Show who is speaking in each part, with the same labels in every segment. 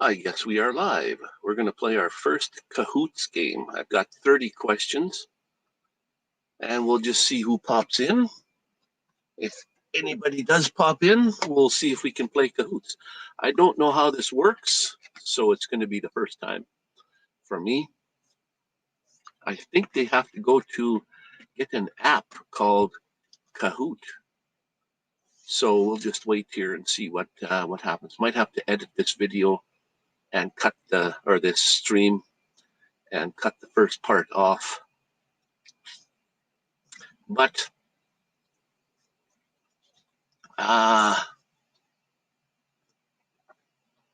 Speaker 1: I guess we are live. We're going to play our first Kahoots game. I've got 30 questions, and we'll just see who pops in. If anybody does pop in, we'll see if we can play Kahoots. I don't know how this works, so it's going to be the first time for me. I think they have to go to get an app called Kahoot. So we'll just wait here and see what happens. Might have to edit this video and cut this stream and cut the first part off. But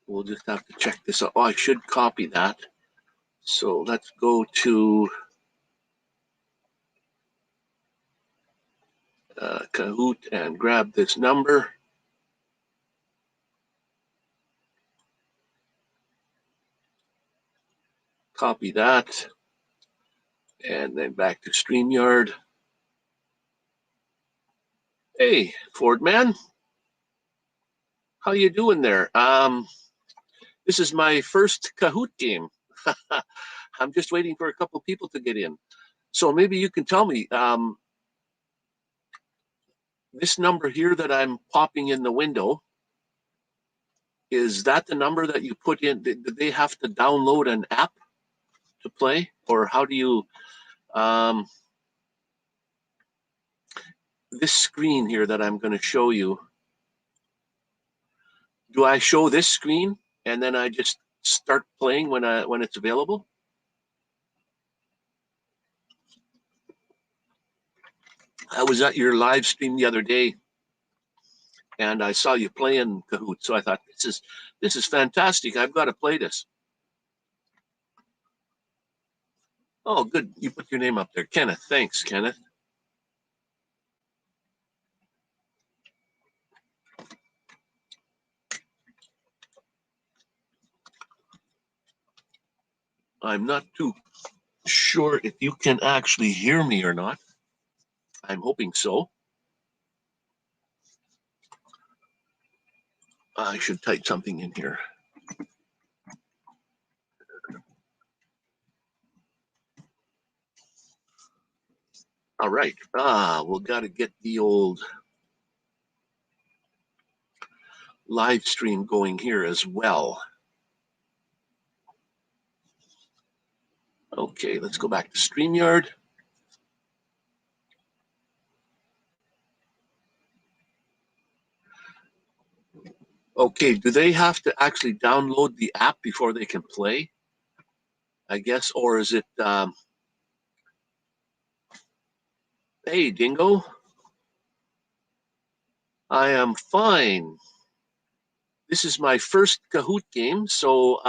Speaker 1: we'll just have to check this out. Oh, I should copy that. So let's go to Kahoot and grab this number. Copy that. And then back to StreamYard. Hey, Ford man. How you doing there? This is my first Kahoot game. I'm just waiting for a couple people to get in. So maybe you can tell me, this number here that I'm popping in the window, is that the number that you put in? Did they have to download an app to play? Or how do you, this screen here that I'm going to show you, do I show this screen and then I just start playing when it's available? I was at your live stream the other day and I saw you playing Kahoot, so I thought this is fantastic. I've got to play this. Oh, good. You put your name up there. Kenneth. Thanks, Kenneth. I'm not too sure if you can actually hear me or not. I'm hoping so. I should type something in here. All right. We'll got to get the old live stream going here as well. Okay, let's go back to StreamYard. Okay, do they have to actually download the app before they can play? I guess, or is it, hey, Dingo. I am fine. This is my first Kahoot game, so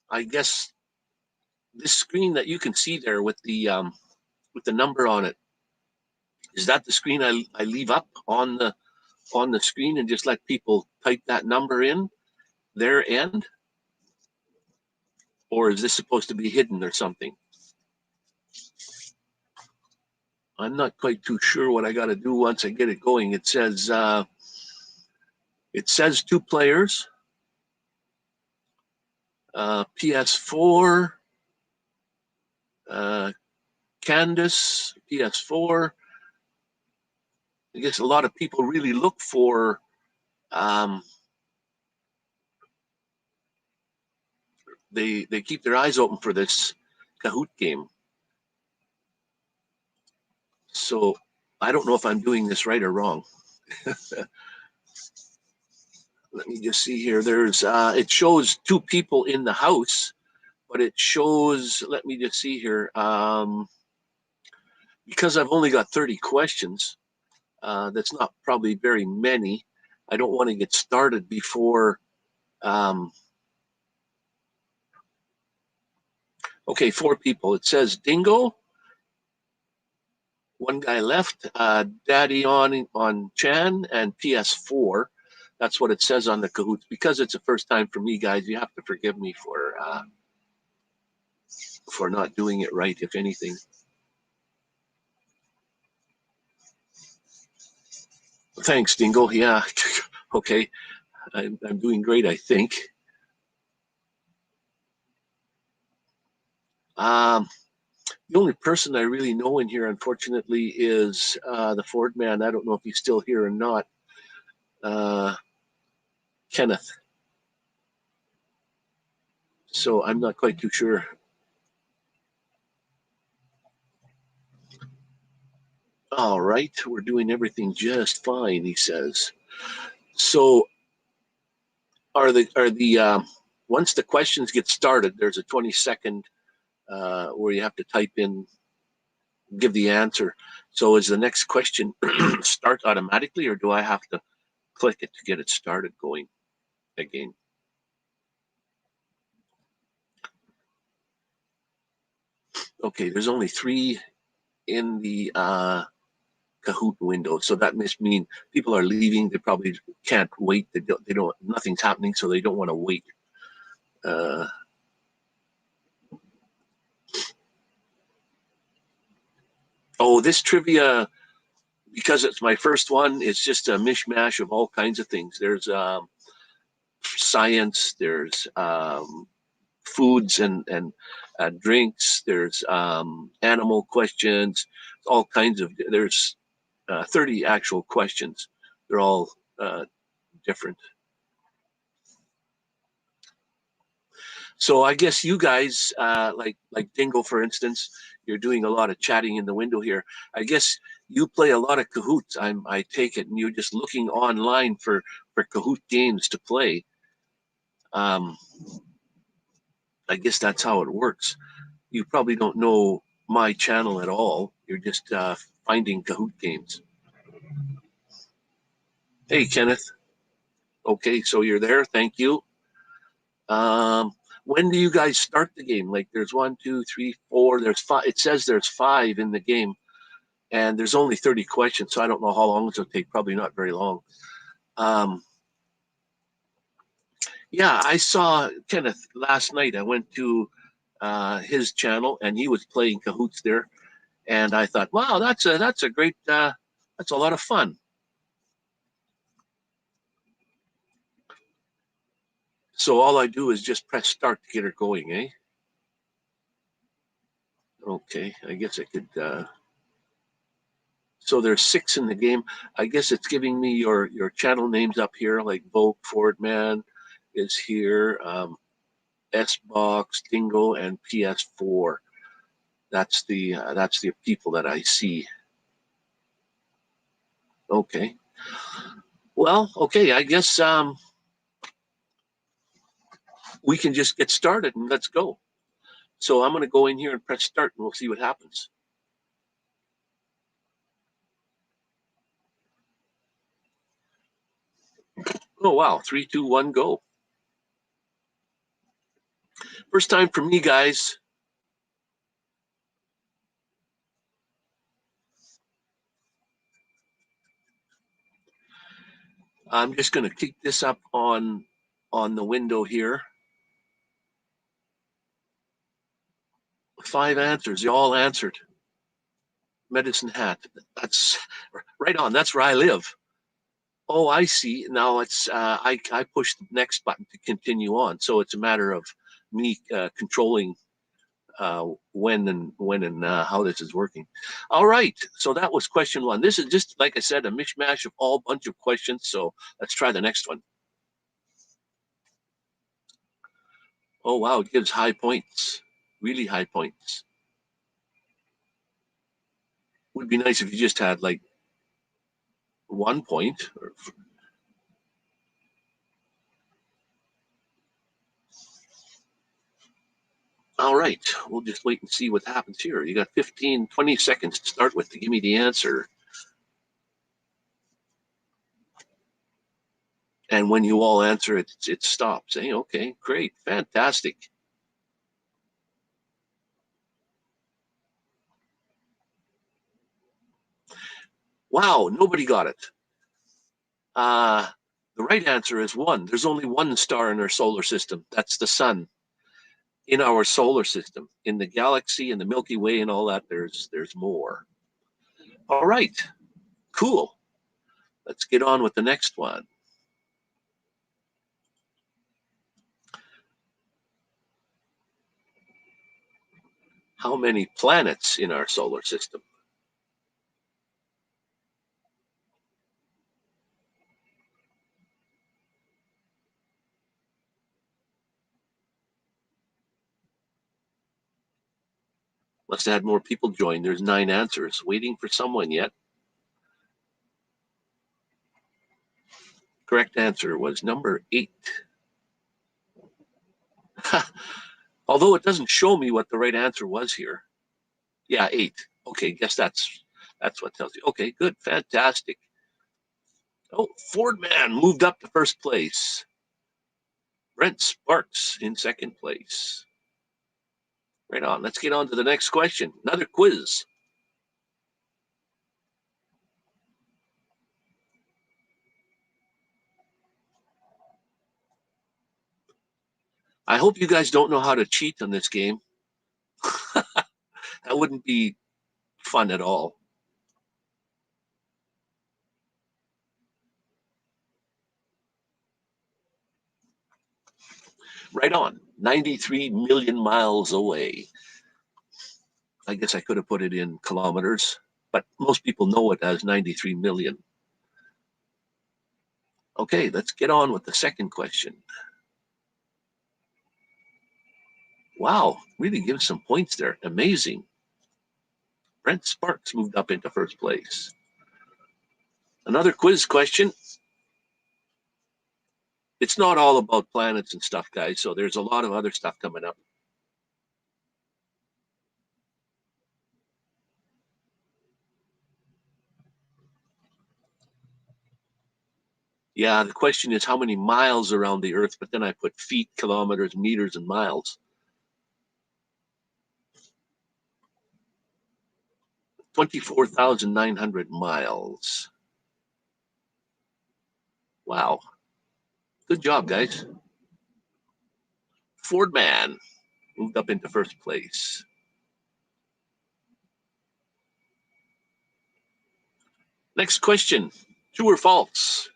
Speaker 1: I guess this screen that you can see there with the number on it, is that the screen I leave up on the screen and just let people type that number in their end? Or is this supposed to be hidden or something? I'm not quite too sure what I got to do once I get it going. It says 2 players, PS4, Candace, PS4. I guess a lot of people really look for they keep their eyes open for this Kahoot game. So I don't know if I'm doing this right or wrong. Let me just see here. There's it shows 2 people in the house, but it shows, let me just see here. Because I've only got 30 questions, that's not probably very many. I don't want to get started before. Okay, 4 people. It says Dingo. 1 guy left. Daddy on Chan and PS4. That's what it says on the Kahoots. Because it's the first time for me, guys, you have to forgive me for not doing it right, if anything. Thanks, Dingo. Yeah. Okay. I'm doing great, I think. The only person I really know in here, unfortunately, is the Ford man. I don't know if he's still here or not. Kenneth. So I'm not quite too sure. All right, we're doing everything just fine, he says. So are the once the questions get started, there's a 20-second where you have to type in, give the answer. So is the next question start automatically, or do I have to click it to get it started going again? Okay, there's only 3 in the Kahoot window, so that must mean people are leaving. They probably can't wait. They don't. Nothing's happening, so they don't want to wait. Oh, this trivia, because it's my first one, it's just a mishmash of all kinds of things. There's science, there's foods and drinks, there's animal questions, all kinds of, there's 30 actual questions. They're all different. So I guess you guys, like Dingo, for instance, you're doing a lot of chatting in the window here. I guess you play a lot of Kahoots. I take it, and you're just looking online for Kahoot games to play. Um, I guess that's how it works. You probably don't know my channel at all. You're just finding Kahoot games. Hey, Kenneth. Okay, so you're there. Thank you. When do you guys start the game? Like, there's 1, 2, 3, 4. There's 5. It says there's 5 in the game, and there's only 30 questions, so I don't know how long it'll take. Probably not very long. Yeah, I saw Kenneth last night. I went to his channel, and he was playing Kahoots there, and I thought, wow, that's a great, that's a lot of fun. So all I do is just press start to get her going, eh? Okay, I guess I could. So there's 6 in the game. I guess it's giving me your channel names up here, like Vogue, Fordman is here, S-Box, Dingo, and PS4. That's the people that I see. Okay. Well, okay. I guess we can just get started and let's go. So I'm going to go in here and press start, and we'll see what happens. Oh wow! 3, 2, 1, go. First time for me, guys. I'm just going to keep this up on the window here. 5 answers. You all answered. Medicine Hat. That's right on. That's where I live. Oh, I see. Now it's I push the next button to continue on. So it's a matter of me controlling when and how this is working. All right. So that was question 1. This is just, like I said, a mishmash of all bunch of questions. So let's try the next one. Oh wow, it gives high points, really high points. Would be nice if you just had like 1 point. All right, we'll just wait and see what happens here. You got 15, 20 seconds to start with to give me the answer. And when you all answer, it stops. Hey, okay, great, fantastic. Wow, nobody got it. The right answer is 1. There's only 1 star in our solar system. That's the sun. In our solar system, in the galaxy and the Milky Way and all that, there's more. All right, cool. Let's get on with the next one. How many planets in our solar system? Must have had more people join. There's 9 answers. Waiting for someone yet? Correct answer was number 8. Although it doesn't show me what the right answer was here. Yeah, 8. Okay, guess that's what tells you. Okay, good, fantastic. Oh, Ford Man moved up to first place. Brent Sparks in second place. Right on. Let's get on to the next question. Another quiz. I hope you guys don't know how to cheat on this game. That wouldn't be fun at all. Right on. 93 million miles away. I guess I could have put it in kilometers, but most people know it as 93 million. Okay, let's get on with the second question. Wow, really gives some points there. Amazing. Brent Sparks moved up into first place. Another quiz question. It's not all about planets and stuff, guys, so there's a lot of other stuff coming up. Yeah, the question is how many miles around the Earth, but then I put feet, kilometers, meters, and miles. 24,900 miles. Wow. Good job, guys. Ford Man moved up into first place. Next question. True or false?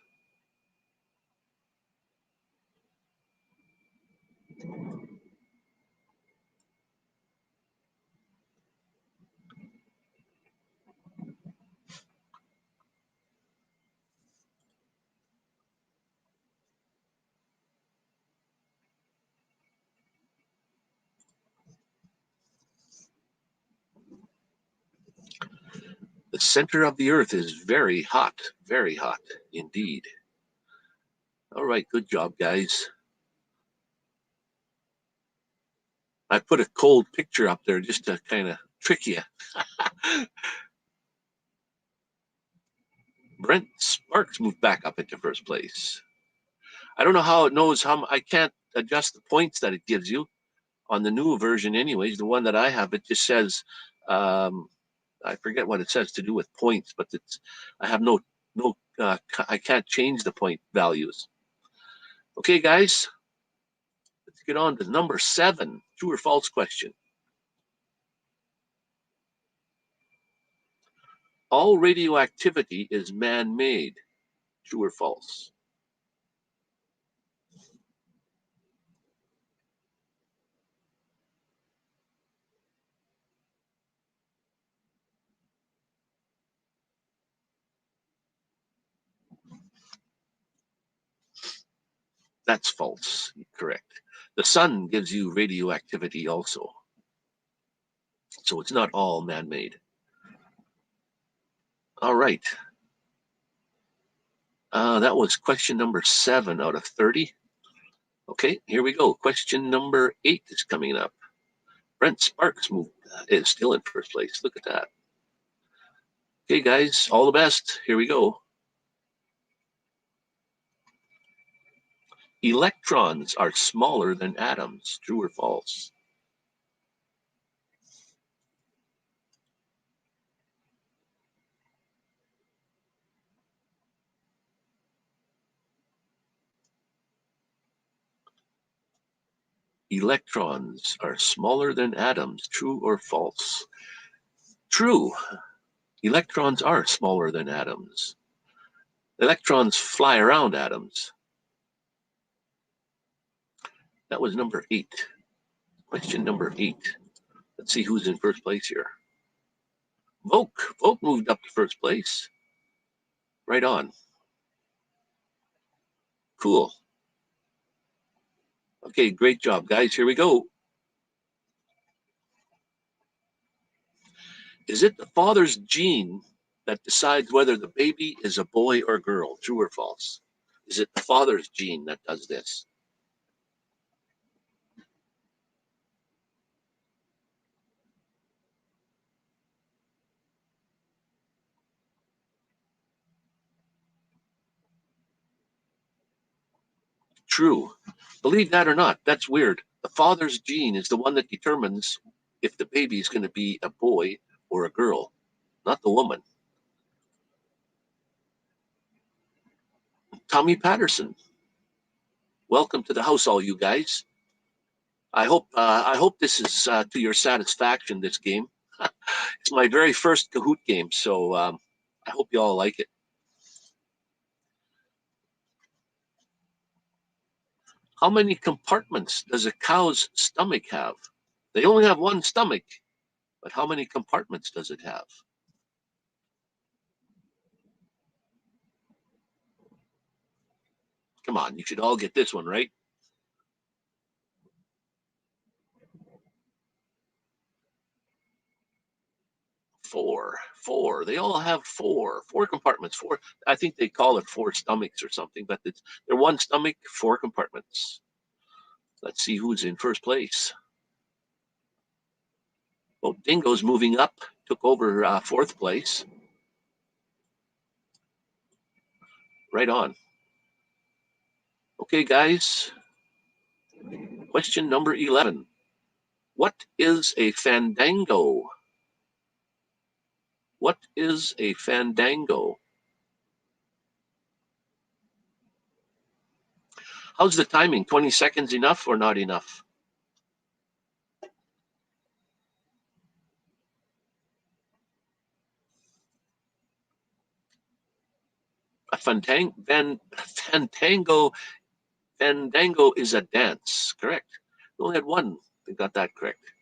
Speaker 1: The center of the Earth is very hot indeed. All right, good job, guys. I put a cold picture up there just to kind of trick you. Brent Sparks moved back up into first place. I don't know how it knows how I can't adjust the points that it gives you on the new version anyways. The one that I have, it just says, I forget what it says to do with points, but I have I can't change the point values. Okay, guys, let's get on to number 7, true or false question. All radioactivity is man-made, true or false? That's false. Correct. The sun gives you radioactivity also. So it's not all man-made. All right. That was question number 7 out of 30. Okay, here we go. Question number 8 is coming up. Brent Sparks is still in first place. Look at that. Okay, guys, all the best. Here we go. Electrons are smaller than atoms. True or false? Electrons are smaller than atoms. True or false? True. Electrons are smaller than atoms. Electrons fly around atoms. That was number 8. Question number 8. Let's see who's in first place here. Voke moved up to first place. Right on. Cool. Okay, great job, guys. Here we go. Is it the father's gene that decides whether the baby is a boy or girl? True or false? Is it the father's gene that does this? True. Believe that or not, that's weird. The father's gene is the one that determines if the baby is going to be a boy or a girl, not the woman. Tommy Patterson, welcome to the house, all you guys. I hope this is to your satisfaction. This game, it's my very first Kahoot game, so I hope you all like it. How many compartments does a cow's stomach have? They only have one stomach, but how many compartments does it have? Come on, you should all get this one right. Four. They all have four compartments. Four. I think they call it four stomachs or something, but they're one stomach, four compartments. Let's see who's in first place. Well, Dingo's moving up, took over fourth place. Right on. Okay, guys. Question number 11. What is a fandango? What is a fandango? How's the timing? 20 seconds enough or not enough? A fandango is a dance, correct? We only had one that got that correct.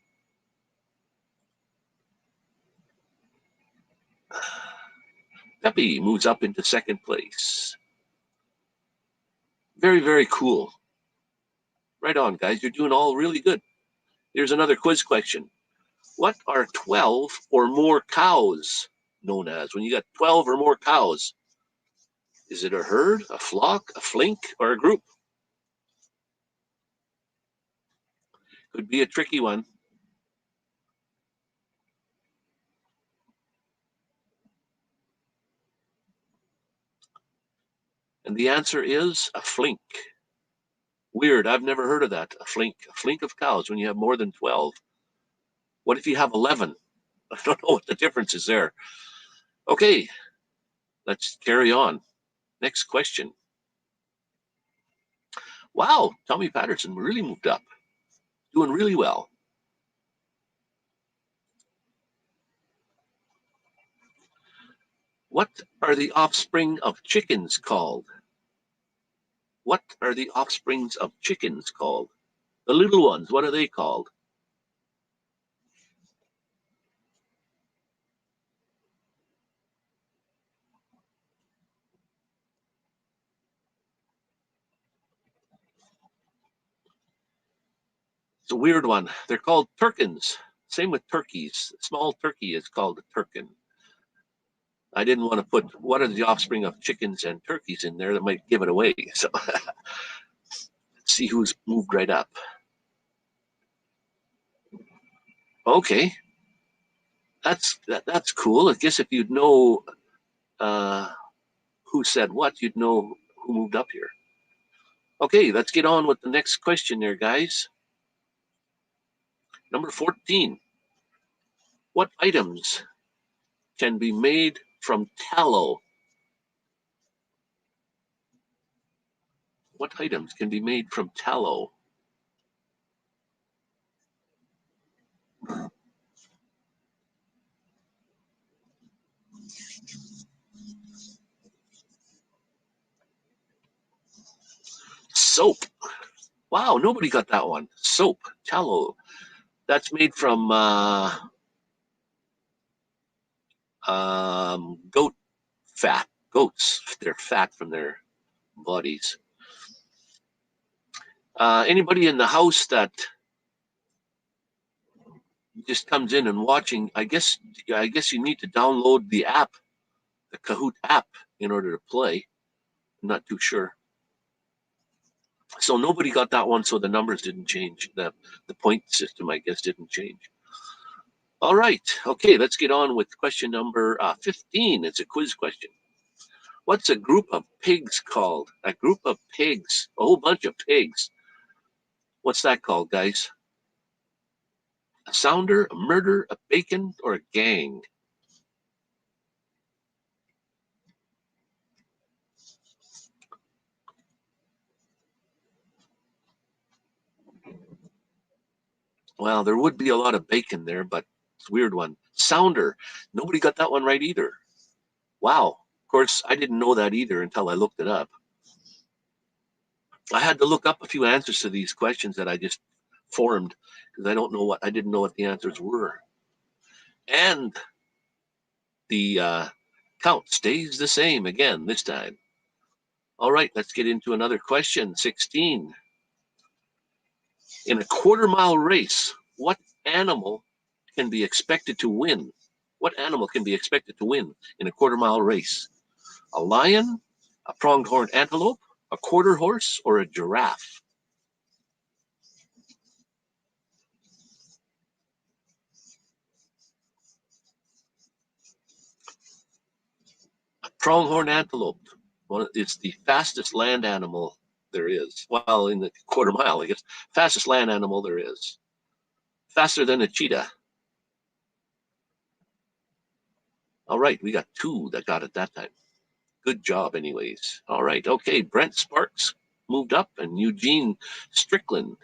Speaker 1: Pepe moves up into second place. Very, very cool. Right on, guys. You're doing all really good. Here's another quiz question. What are 12 or more cows known as? When you got 12 or more cows, is it a herd, a flock, a flink, or a group? Could be a tricky one. And the answer is a flink. Weird. I've never heard of that. A flink of cows when you have more than 12. What if you have 11? I don't know what the difference is there. Okay, let's carry on. Next question. Wow, Tommy Patterson really moved up. Doing really well. What are the offspring of chickens called? What are the offsprings of chickens called? The little ones, what are they called? It's a weird one. They're called turkins. Same with turkeys. A small turkey is called a turkin. I didn't want to put what are the offspring of chickens and turkeys in there that might give it away. So let's see who's moved right up. Okay, that's cool. I guess if you'd know uh, who said what, you'd know who moved up here. Okay, let's get on with the next question there, guys. Number 14. What items can be made from tallow? What items can be made from tallow? Soap. Wow, nobody got that one. Soap, tallow. That's made from goat fat. Goats, their fat from their bodies. Anybody in the house that just comes in and watching, I guess you need to download the app, the Kahoot app, in order to play. I'm not too sure. So nobody got that one, so the numbers didn't change. The point system, I guess, didn't change. All right. Okay, let's get on with question number 15. It's a quiz question. What's a group of pigs called? A group of pigs, a whole bunch of pigs. What's that called, guys? A sounder, a murder, a bacon, or a gang? Well, there would be a lot of bacon there, but it's a weird one. Sounder. Nobody got that one right either. Wow. Of course, I didn't know that either until I looked it up. I had to look up a few answers to these questions that I just formed because I didn't know what the answers were. And the count stays the same again this time. All right, let's get into another question. 16. In a quarter-mile race, what animal can be expected to win? What animal can be expected to win in a quarter-mile race? A lion, a pronghorn antelope, a quarter horse, or a giraffe? A pronghorn antelope. Well, it's the fastest land animal there is. Well, in the quarter mile, I guess. Fastest land animal there is. Faster than a cheetah. All right, we got two that got it that time. Good job, anyways. All right, okay. Brent Sparks moved up, and Eugene Strickland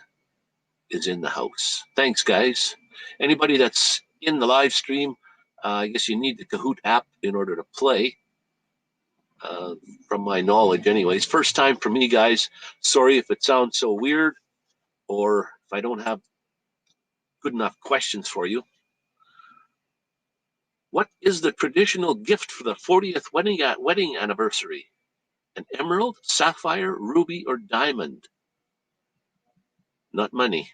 Speaker 1: is in the house. Thanks, guys. Anybody that's in the live stream, I guess you need the Kahoot app in order to play. From my knowledge, anyways. First time for me, guys. Sorry if it sounds so weird or if I don't have good enough questions for you. What is the traditional gift for the 40th wedding anniversary? An emerald, sapphire, ruby, or diamond? Not money.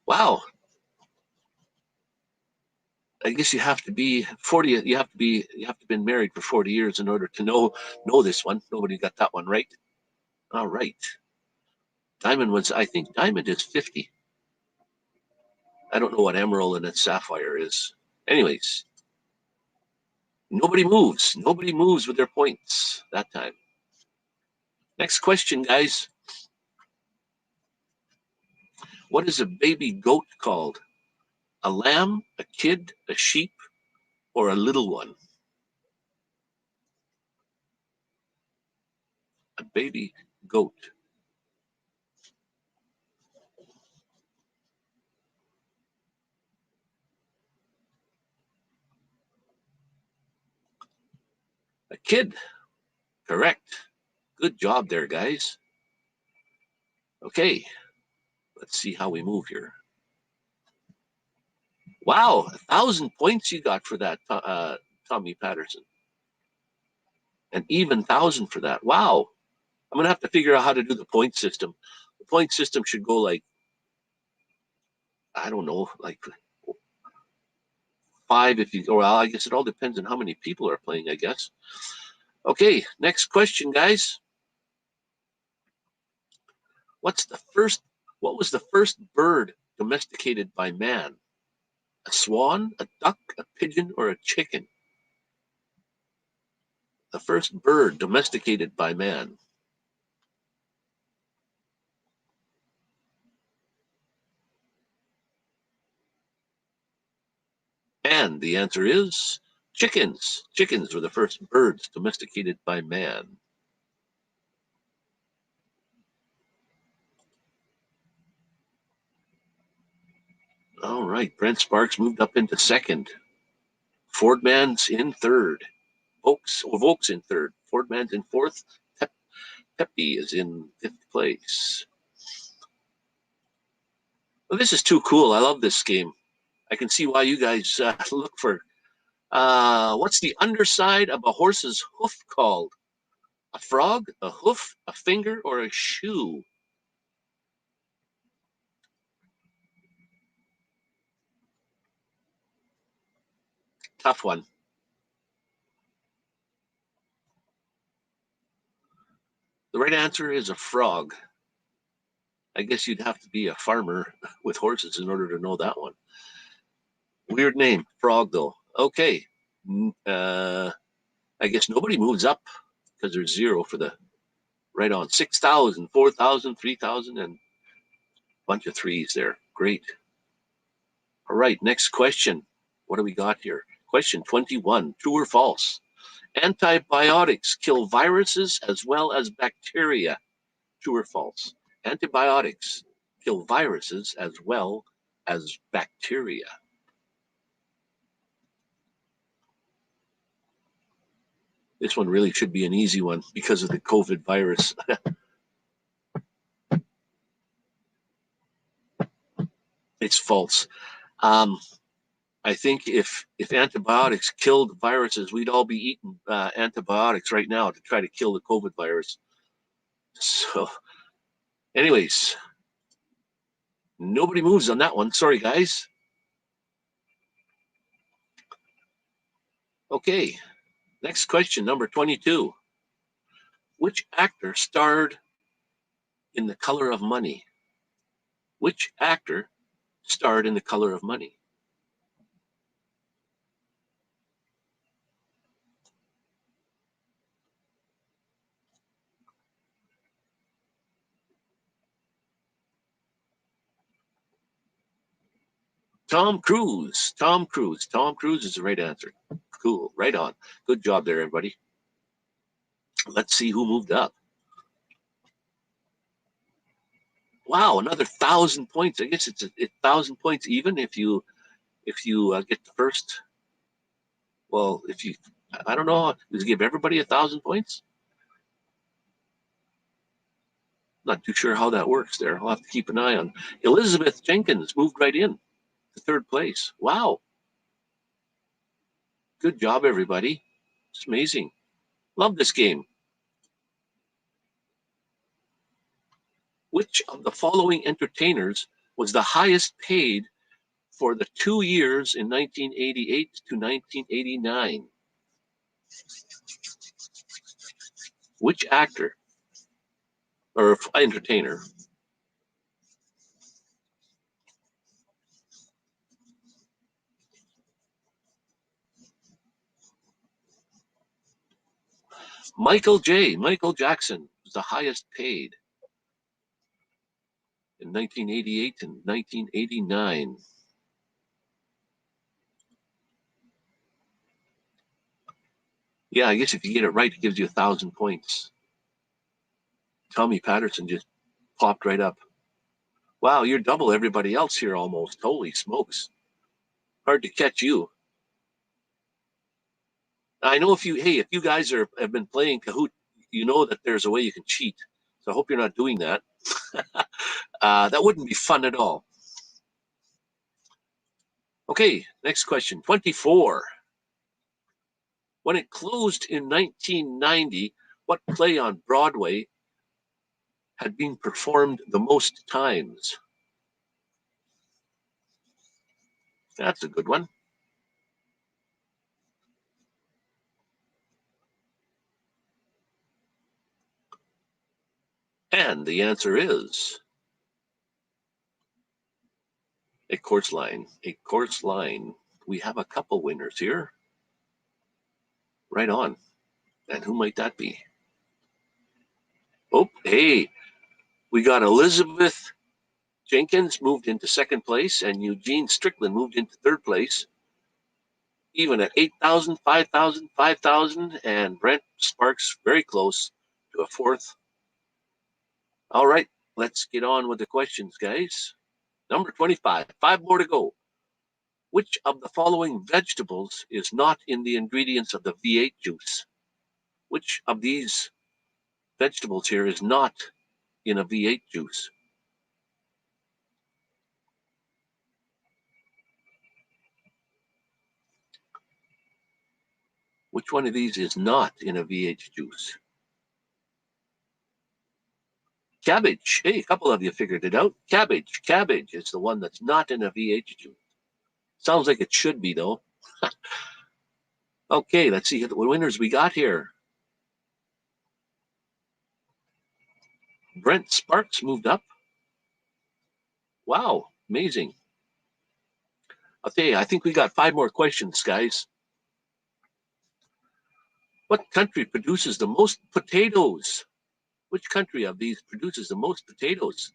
Speaker 1: Wow. I guess you have to be 40. You have to have been married for 40 years in order to know this one. Nobody got that one right. All right. Diamond was, I think diamond is 50. I don't know what emerald and sapphire is. Anyways, nobody moves. Nobody moves with their points that time. Next question, guys. What is a baby goat called? A lamb, a kid, a sheep, or a little one? A baby goat. A kid. Correct. Good job there, guys. Okay, let's see how we move here. Wow, 1,000 points you got for that, Tommy Patterson. An even 1,000 for that. Wow. I'm going to have to figure out how to do the point system. The point system should go like, I don't know, like 5 if you, or I guess it all depends on how many people are playing, I guess. Okay, next question, guys. What was the first bird domesticated by man? A swan, a duck, a pigeon, or a chicken? The first bird domesticated by man. And the answer is chickens. Chickens were the first birds domesticated by man. All right, Brent Sparks moved up into second. Fordman's in third. Volk's in third. Fordman's in fourth. Pepe is in fifth place. Well, this is too cool. I love this game. I can see why you guys look for. What's the underside of a horse's hoof called? A frog, a hoof, a finger, or a shoe? Tough one. The right answer is a frog. I guess you'd have to be a farmer with horses in order to know that one. Weird name, frog though. Okay. I guess nobody moves up because there's zero for the right on. 6,000, 4,000, 3,000, and a bunch of threes there. Great. All right, next question. What do we got here? Question 21, true or false? Antibiotics kill viruses as well as bacteria. True or false? Antibiotics kill viruses as well as bacteria. This one really should be an easy one because of the COVID virus. It's false. I think if antibiotics killed viruses, we'd all be eating antibiotics right now to try to kill the COVID virus. So, anyways, nobody moves on that one. Sorry, guys. Okay, next question, number 22. Which actor starred in The Color of Money? Which actor starred in The Color of Money? Tom Cruise. Tom Cruise. Tom Cruise is the right answer. Cool. Right on. Good job there, everybody. Let's see who moved up. Wow, another 1,000 points. I guess it's 1,000 points even if you get the first. Well, I don't know, does it give everybody 1,000 points? Not too sure how that works there. I'll have to keep an eye on. Elizabeth Jenkins moved right in to third place. Wow. Good job, everybody. It's amazing. Love this game. Which of the following entertainers was the highest paid for the 2 years in 1988 to 1989? Which actor or entertainer? Michael Jackson was the highest paid in 1988 and 1989. Yeah, I guess if you get it right, it gives you 1,000 points. Tommy Patterson just popped right up. Wow, you're double everybody else here almost. Holy smokes. Hard to catch you. I know if you guys have been playing Kahoot, you know that there's a way you can cheat. So I hope you're not doing that. That wouldn't be fun at all. Okay, next question. 24. When it closed in 1990, what play on Broadway had been performed the most times? That's a good one. And the answer is A Chorus Line. A Chorus Line. We have a couple winners here. Right on. And who might that be? Oh, hey, we got Elizabeth Jenkins moved into second place, and Eugene Strickland moved into third place. Even at 8,000, 5,000, 5,000, and Brent Sparks very close to a fourth. All right, let's get on with the questions, guys. Number 25, 5 more to go. Which of the following vegetables is not in the ingredients of the V8 juice? Which of these vegetables here is not in a V8 juice? Which one of these is not in a V8 juice? Cabbage. Hey, a couple of you figured it out. Cabbage. Cabbage is the one that's not in a V8 juice. Sounds like it should be, though. Okay, let's see what winners we got here. Brent Sparks moved up. Wow, amazing. Okay, I think we got 5 more questions, guys. What country produces the most potatoes? Which country of these produces the most potatoes?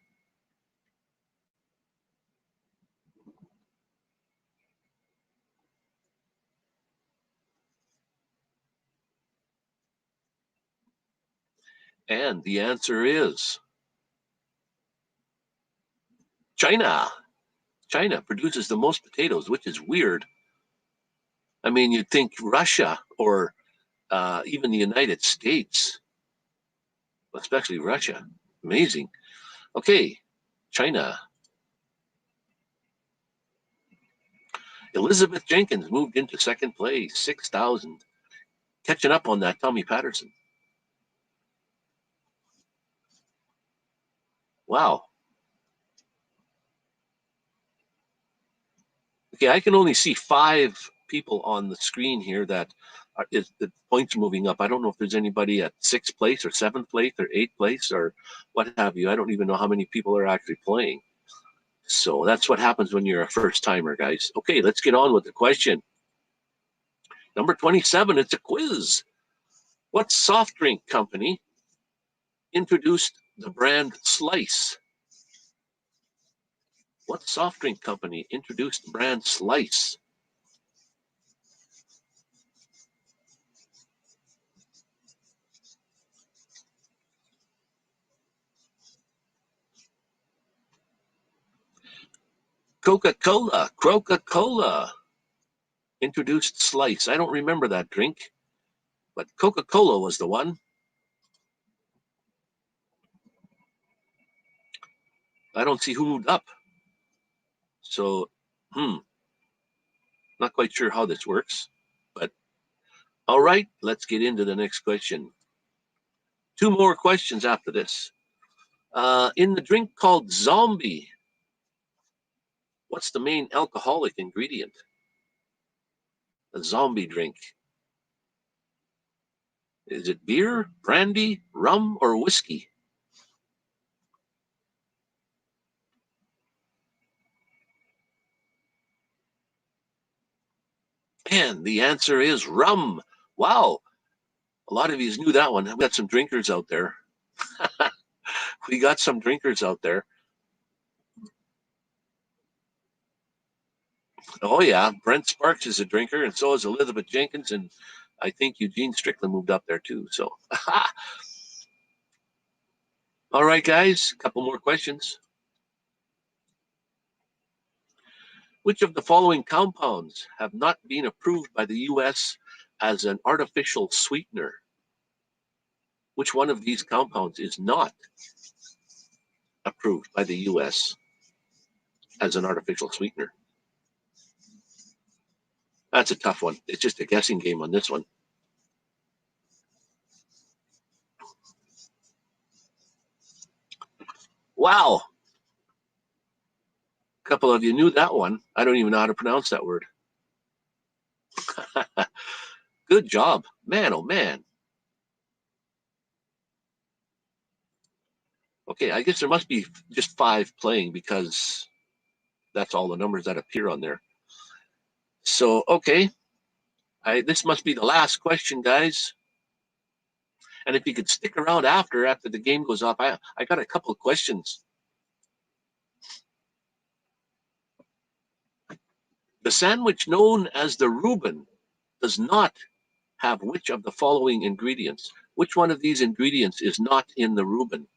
Speaker 1: And the answer is China. China produces the most potatoes, which is weird. I mean, you'd think Russia or even the United States, especially Russia. Amazing. Okay, China. Elizabeth Jenkins moved into second place, 6,000. Catching up on that, Tommy Patterson. Wow. Okay, I can only see 5 people on the screen here that the points are moving up. I don't know if there's anybody at 6th place or 7th place or 8th place or what have you. I don't even know how many people are actually playing. So that's what happens when you're a first timer, guys. Okay, let's get on with the question. Number 27, it's a quiz. What soft drink company introduced the brand Slice? What soft drink company introduced the brand Slice? Coca-Cola. Coca-Cola introduced Slice. I don't remember that drink, but Coca-Cola was the one. I don't see who moved up. So, not quite sure how this works, but all right, let's get into the next question. 2 more questions after this. In the drink called Zombie, what's the main alcoholic ingredient? A zombie drink. Is it beer, brandy, rum, or whiskey? And the answer is rum. Wow. A lot of you knew that one. We got some drinkers out there. We got some drinkers out there. Oh, yeah. Brent Sparks is a drinker, and so is Elizabeth Jenkins, and I think Eugene Strickland moved up there too. So, all right, guys, a couple more questions. Which of the following compounds have not been approved by the U.S. as an artificial sweetener? Which one of these compounds is not approved by the U.S. as an artificial sweetener? That's a tough one. It's just a guessing game on this one. Wow. A couple of you knew that one. I don't even know how to pronounce that word. Good job. Man, oh man. Okay, I guess there must be just 5 playing because that's all the numbers that appear on there. So, okay. This must be the last question, guys. And if you could stick around after the game goes off, I got a couple of questions. The sandwich known as the Reuben does not have which of the following ingredients? Which one of these ingredients is not in the Reuben?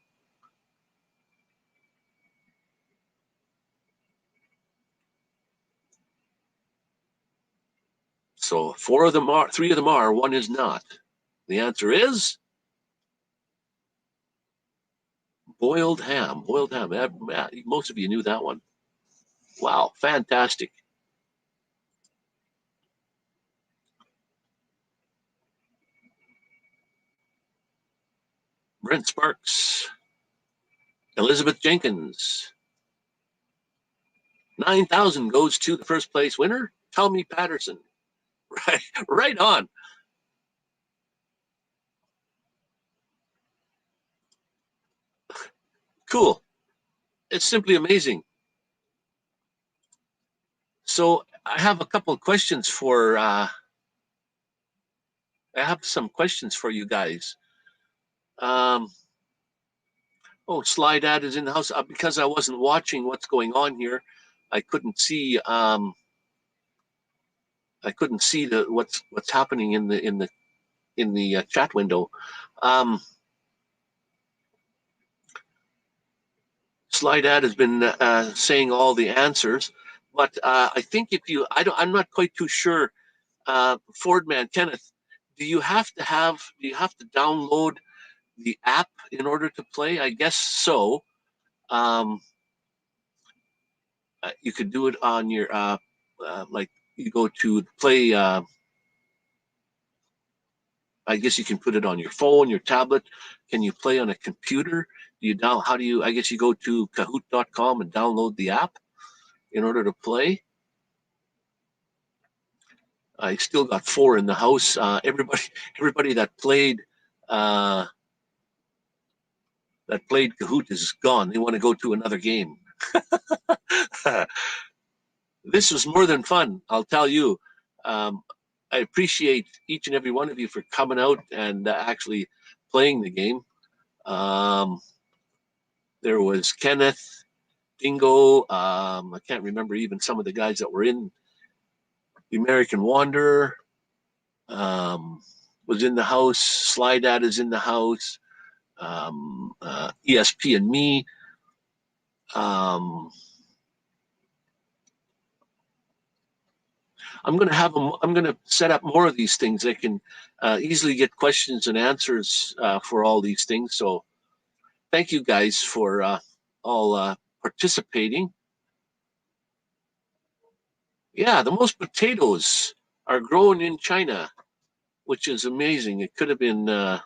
Speaker 1: So three of them are, one is not. The answer is boiled ham. Boiled ham. Most of you knew that one. Wow, fantastic. Brent Sparks, Elizabeth Jenkins. 9,000 goes to the first place winner, Tommy Patterson. Right on. Cool. It's simply amazing. So I have a couple of questions for. I have some questions for you guys. Um, Sly Dad is in the house because I wasn't watching what's going on here. I couldn't see. I couldn't see what's happening in the chat window. Um, Sly Dad has been saying all the answers, but I think I'm not quite too sure. Fordman Kenneth, do you have to download the app in order to play? I guess so. Um, you could do it on your like you go to play. I guess you can put it on your phone, your tablet. Can you play on a computer? Do you down? How do you? I guess you go to Kahoot.com and download the app in order to play. I still got four in the house. Everybody uh, that played Kahoot is gone. They want to go to another game. This was more than fun, I'll tell you. Um, I appreciate each and every one of you for coming out and actually playing the game. There was Kenneth, Dingo. I can't remember even some of the guys that were in the American Wanderer. Was in the house. Sly Dad is in the house. ESP and me. Um, I'm going to have them. I'm going to set up more of these things. I can easily get questions and answers for all these things. So thank you guys for all participating. Yeah, the most potatoes are grown in China, which is amazing. It could have been. Oh,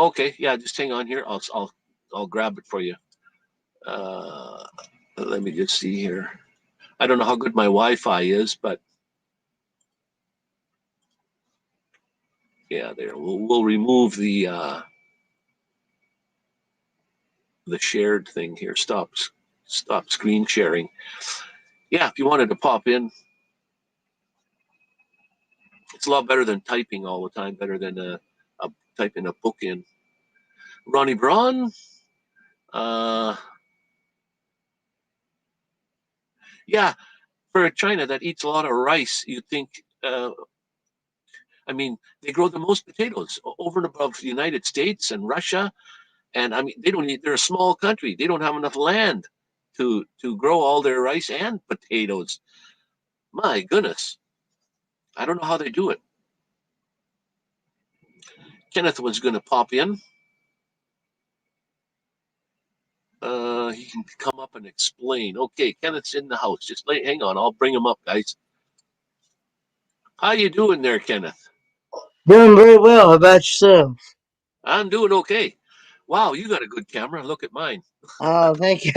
Speaker 1: okay. Yeah, just hang on here. I'll grab it for you. Uh, Let me just see here. I don't know how good my Wi-Fi is, but yeah, there. We'll remove the shared thing here. Stop screen sharing. Yeah, if you wanted to pop in, it's a lot better than typing all the time. Better than typing a book in. Ronnie Braun. Uh, yeah, for China that eats a lot of rice, you'd think. I mean, they grow the most potatoes over and above the United States and Russia. And I mean, they don't need. They're a small country. They don't have enough land to grow all their rice and potatoes. My goodness, I don't know how they do it. Kenneth was going to pop in. He can come up and explain. Okay, Kenneth's in the house. Just hang on. I'll bring him up, guys. How you doing there, Kenneth?
Speaker 2: Doing very well. How about yourself?
Speaker 1: I'm doing okay. Wow, you got a good camera. Look at mine.
Speaker 2: Oh, thank you.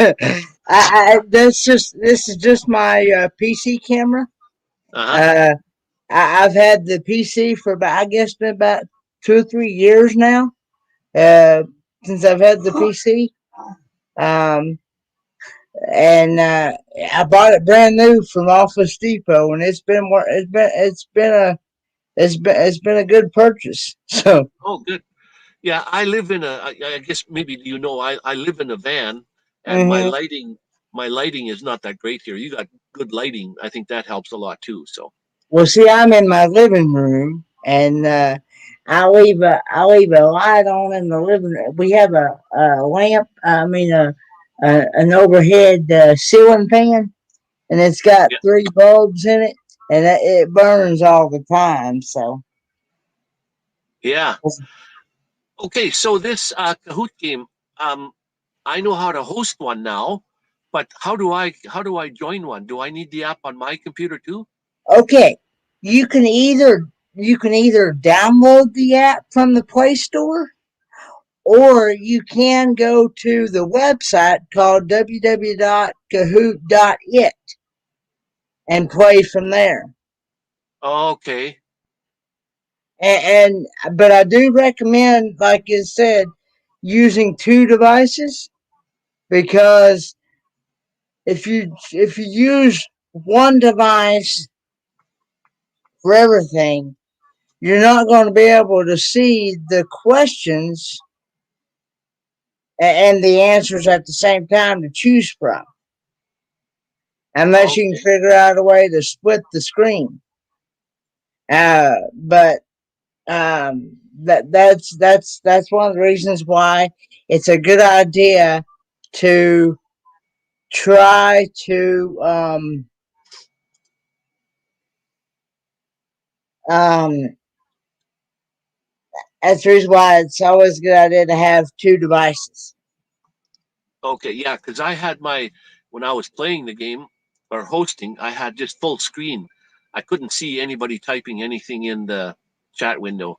Speaker 2: This is just my PC camera.
Speaker 1: Uh huh.
Speaker 2: Uh, I've had the PC for about, I guess, been about 2 or 3 years now. Uh, since I've had the PC. Um, and I bought it brand new from Office Depot, and it's been a good purchase. So.
Speaker 1: Oh, good. Yeah, I live in a. I guess maybe you know. I live in a van, and
Speaker 2: Hmm.
Speaker 1: my lighting is not that great here. You got good lighting. I think that helps a lot too. So.
Speaker 2: Well, see, I'm in my living room, and I leave a light on in the living room. We have a lamp. I mean, an overhead ceiling fan, and it's got
Speaker 1: Yeah.
Speaker 2: 3 bulbs in it, and it burns all the time. So
Speaker 1: Yeah. Okay, so this Kahoot game, um, I know how to host one now, but how do I join one? Do I need the app on my computer too?
Speaker 2: okay, you can either download the app from the Play Store, or you can go to the website called www.kahoot.it and play from there.
Speaker 1: Okay.
Speaker 2: But I do recommend, like you said, using 2 devices, because if you use one device for everything, you're not going to be able to see the questions and the answers at the same time to choose from, unless you can
Speaker 1: Okay.
Speaker 2: figure out a way to split the screen. But that's one of the reasons why it's a good idea to try to um that's the reason why it's always a good idea to have 2 devices.
Speaker 1: Okay. Yeah, because I had my when I was playing the game or hosting, I had just full screen. I couldn't see anybody typing anything in the chat window.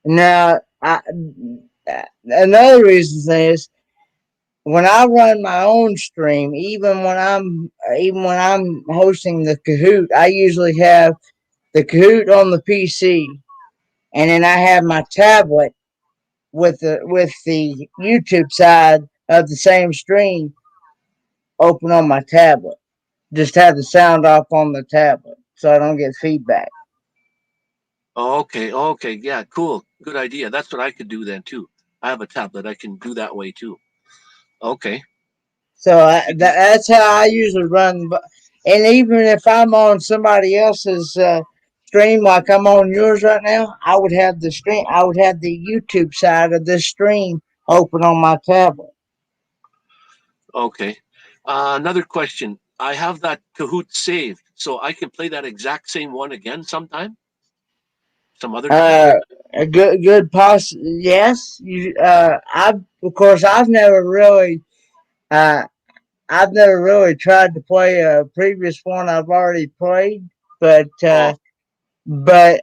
Speaker 2: Now, another reason is when I run my own stream, even when I'm hosting the Kahoot, I usually have the Kahoot on the PC, and then I have my tablet with the YouTube side of the same stream open on my tablet. Just have the sound off on the tablet so I don't get feedback.
Speaker 1: Okay. Okay. Yeah. Cool. Good idea. That's what I could do then too. I have a tablet. I can do that way too. Okay.
Speaker 2: So
Speaker 1: Maybe.
Speaker 2: that's how I usually run. And even if I'm on somebody else's stream, like I'm on yours right now, I would have the stream. I would have the YouTube side of this stream open on my tablet.
Speaker 1: Okay. Another question. I have that Kahoot saved, so I can play that exact same one again sometime, some other time.
Speaker 2: Uh, a good. Yes, I've of course uh I've never really tried to play a previous one I've already played, but
Speaker 1: Oh,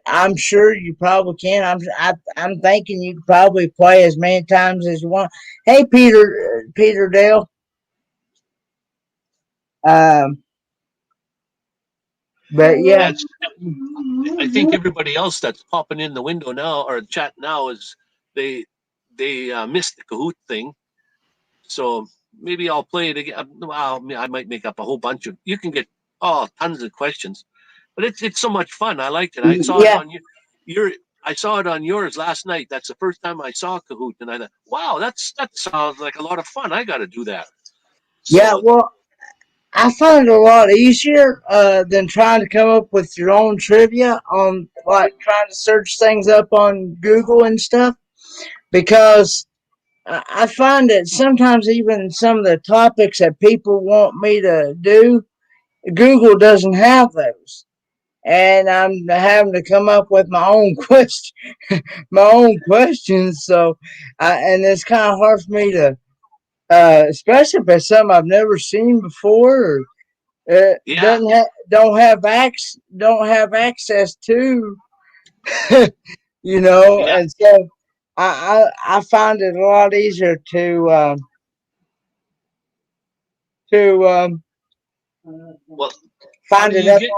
Speaker 2: I'm sure you probably can. I'm thinking you could probably play as many times as you want. Hey, Peter Dale. Um, but yeah,
Speaker 1: yeah. I think everybody else that's popping in the window now or chat now is they they missed the Kahoot thing. So maybe I'll play it again. Well, I might make up a whole bunch of. You can get tons of questions, but it's so much fun. I liked it. I saw it
Speaker 2: yeah,
Speaker 1: on your. I saw it on yours last night. That's the first time I saw Kahoot, and I thought, wow, that sounds like a lot of fun. I got to do that.
Speaker 2: yeah.
Speaker 1: So
Speaker 2: Well, I find it a lot easier than trying to come up with your own trivia on, like, trying to search things up on Google and stuff, because I find that sometimes even some of the topics that people want me to do, Google doesn't have those, and I'm having to come up with my own questions. So, and it's kind of hard for me to, especially if it's something I've never seen before, or
Speaker 1: yeah,
Speaker 2: don't have access to,
Speaker 1: yeah.
Speaker 2: and so I find it a lot easier to
Speaker 1: Well, how
Speaker 2: find
Speaker 1: do
Speaker 2: it
Speaker 1: you
Speaker 2: up.
Speaker 1: get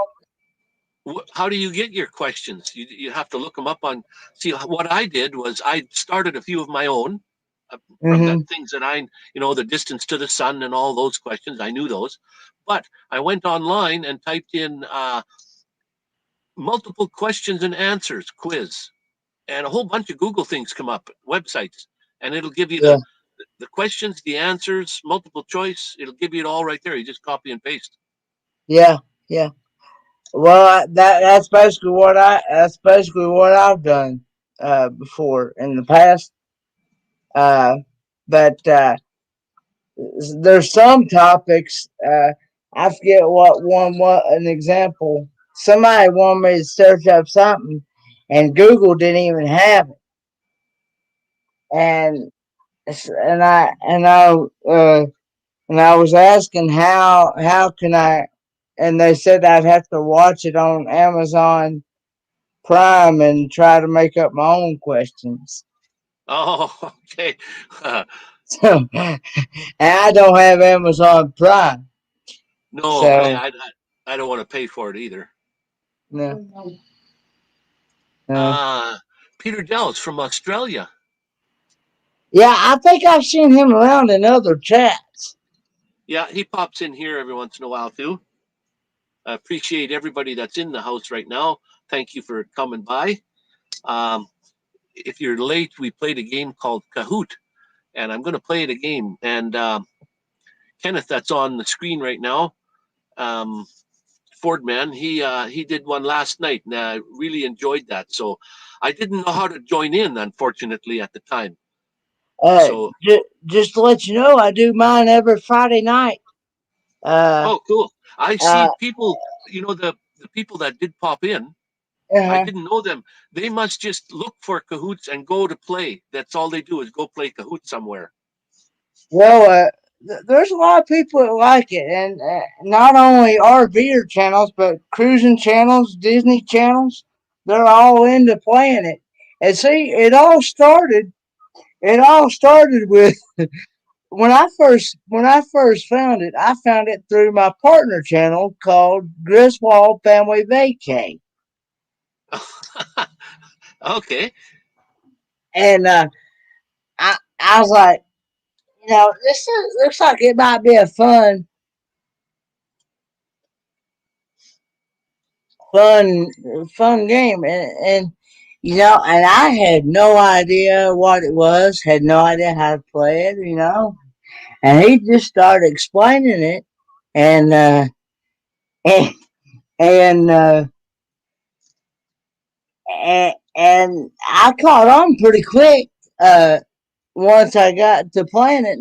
Speaker 1: how do you get your questions? You have to look them up on. See, what I did was I started a few of my own from the
Speaker 2: Mm-hmm.
Speaker 1: things that the distance to the sun and all those questions. I knew those, but I went online and typed in multiple questions and answers quiz, and a whole bunch of Google things come up, websites, and it'll give you
Speaker 2: Yeah,
Speaker 1: the questions, the answers, multiple choice. It'll give you it all right there. You just copy and paste.
Speaker 2: yeah, yeah. Well, that's basically what I've done before in the past. Uh, but there's some topics. I forget what an example. Somebody wanted me to search up something, and Google didn't even have it. And and I and I and I was asking how can I, and they said I'd have to watch it on Amazon Prime and try to make up my own questions.
Speaker 1: Oh, okay.
Speaker 2: So, and I don't have Amazon Prime,
Speaker 1: No,
Speaker 2: so
Speaker 1: I don't want to pay for it either.
Speaker 2: no, no.
Speaker 1: Uh, Peter Dell's from Australia.
Speaker 2: Yeah, I think I've seen him around in other chats.
Speaker 1: Yeah, he pops in here every once in a while too. I appreciate everybody that's in the house right now. Thank you for coming by. Um, if you're late, we played a game called Kahoot, and I'm going to play the game. And Kenneth, that's on the screen right now, um, Fordman, he did one last night, and I really enjoyed that. So I didn't know how to join in, unfortunately, at the time. So,
Speaker 2: Just to let you know, I do mine every Friday night. Uh,
Speaker 1: oh, cool. I see
Speaker 2: uh,
Speaker 1: people, the people that did pop in. I
Speaker 2: uh
Speaker 1: didn't know them. They must just look for Kahoots and go to play. That's all they do is go play Kahoot somewhere.
Speaker 2: well, there's a lot of people that like it, and not only RVer channels, but cruising channels, Disney channels. They're all into playing it. And see, It all started with when I first found it. I found it through my partner channel called Griswold Family Vacay,
Speaker 1: Okay.
Speaker 2: and I was like, looks like it might be a fun, fun game, and and I had no idea what it was, had no idea how to play it, and he just started explaining it, and and and, uh, and I caught on pretty quick. Once I got to playing it,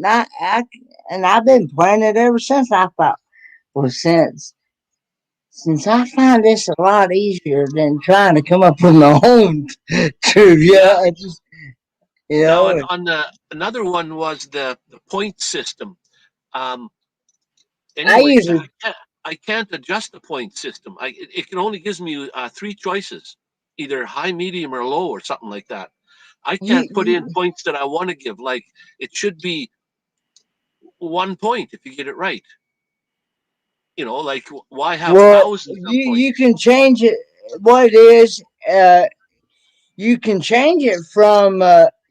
Speaker 2: and I've been playing it ever since. I thought, well, since I find this a lot easier than trying to come up with my own trivia,
Speaker 1: Yeah.
Speaker 2: I just you
Speaker 1: Now,
Speaker 2: know,
Speaker 1: and on the another one was the point system. Um,
Speaker 2: I
Speaker 1: anyway,
Speaker 2: usually
Speaker 1: I can't adjust the point system. It can only gives me three choices, either high, medium, or low, or something like that. I can't put in
Speaker 2: you
Speaker 1: points that I want to give. Like it should be 1 point if you get it right. Like why have
Speaker 2: well
Speaker 1: thousands of
Speaker 2: you
Speaker 1: points?
Speaker 2: can change it. What it is, you can change it from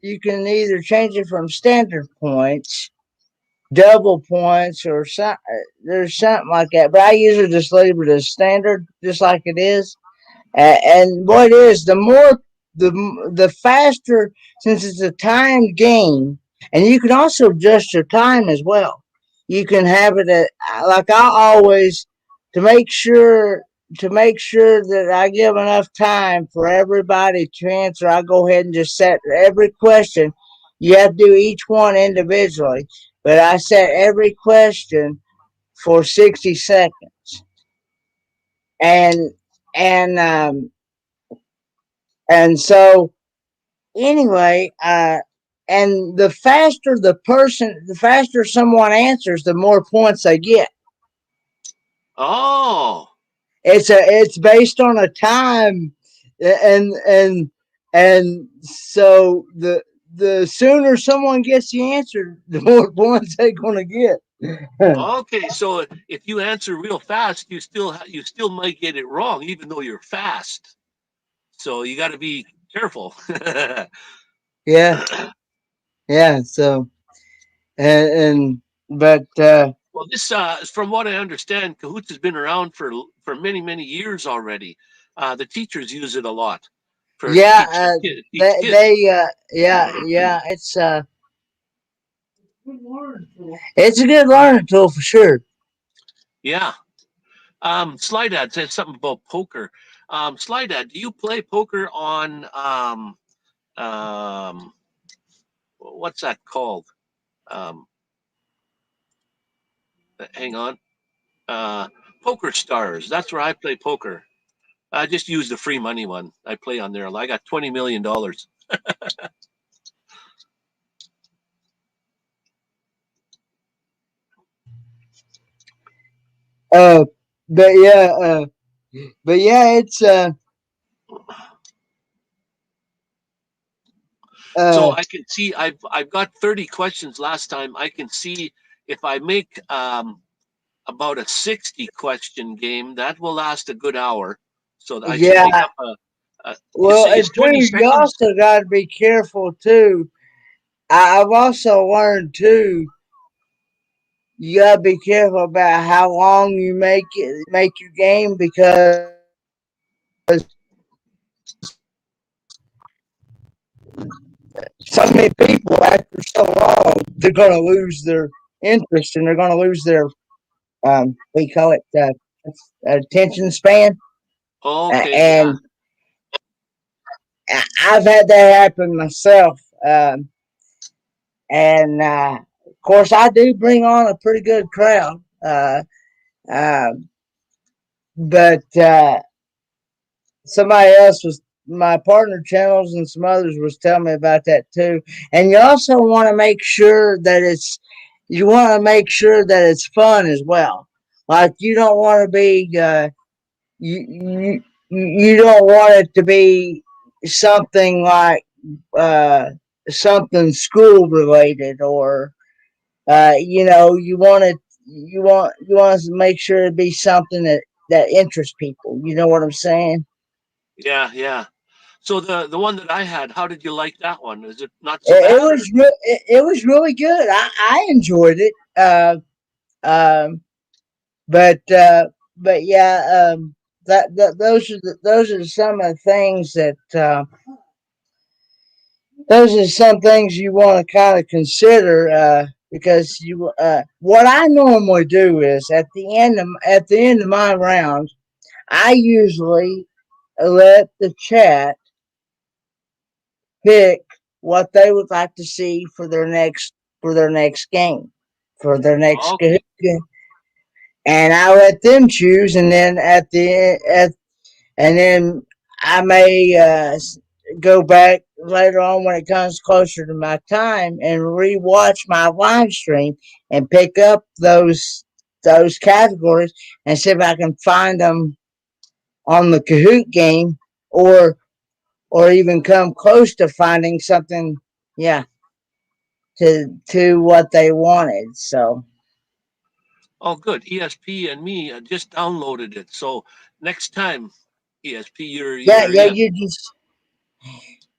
Speaker 2: you can either change it from standard points, double points, or there's something like that. But I usually just leave it as standard, just like it is. And what it is, the the faster, since it's a timed game, and you can also adjust your time as well. You can have it at, like I always, to make sure that I give enough time for everybody to answer. I go ahead and just set every question. You have to do each one individually, but I set every question for 60 seconds, and and um, and so anyway, and the faster someone answers, the more points they get.
Speaker 1: Oh,
Speaker 2: It's based on a time, and so the sooner someone gets the answer, the more points they're gonna get.
Speaker 1: okay. So if you answer real fast, you still might get it wrong, even though you're fast. So you got to be careful.
Speaker 2: Yeah, yeah. So and but
Speaker 1: Well, this, from what I understand, Kahoots has been around for many many years already. The teachers use it a lot for to
Speaker 2: yeah,
Speaker 1: teach kids.
Speaker 2: yeah. It's a good learning tool for sure.
Speaker 1: Yeah. Slydad says something about poker. Slydad, do you play poker on what's that called? Um, hang on. Poker Stars. That's where I play poker. I just use the free money one. I play on there. I got $20 million.
Speaker 2: Uh, but yeah, but yeah, it's
Speaker 1: So
Speaker 2: uh,
Speaker 1: I can see I've got 30 questions last time. I can see if I make about a 60 question game, that will last a good hour. So I should make
Speaker 2: yeah.
Speaker 1: up you
Speaker 2: Well,
Speaker 1: say
Speaker 2: and
Speaker 1: it's 20
Speaker 2: too, you
Speaker 1: seconds?
Speaker 2: also got to be careful too. I've also learned too. You gotta be careful about how long you make your game because so many people after so long they're gonna lose their interest and they're gonna lose their we call it attention span.
Speaker 1: Okay, yeah.
Speaker 2: And I've had that happen myself. And of course, I do bring on a pretty good crowd. Uh, but somebody else was my partner channels and some others was telling me about that too. And you also want to make sure that it's fun as well. Like you don't want to be you, you you don't want it to be something like uh, something school related or you want to make sure it be something that interests people. You know what I'm saying?
Speaker 1: Yeah, yeah. So the one that I had, how did you like that one? Is it not so
Speaker 2: It
Speaker 1: bad
Speaker 2: was
Speaker 1: or?
Speaker 2: it was really good. I enjoyed it. Um, but yeah, those are some of the things that those are some things you want to kind of consider because you what I normally do is at the end of my round I usually let the chat pick what they would like to see for their next game for their next
Speaker 1: Okay.
Speaker 2: game, and I let them choose, and then and then I may go back later on when it comes closer to my time and rewatch my live stream and pick up those categories and see if I can find them on the Kahoot game or even come close to finding something, yeah, to what they wanted. So
Speaker 1: Oh, good. ESP and me just downloaded it. So next time, ESP,
Speaker 2: yeah,
Speaker 1: you're
Speaker 2: yeah,
Speaker 1: in.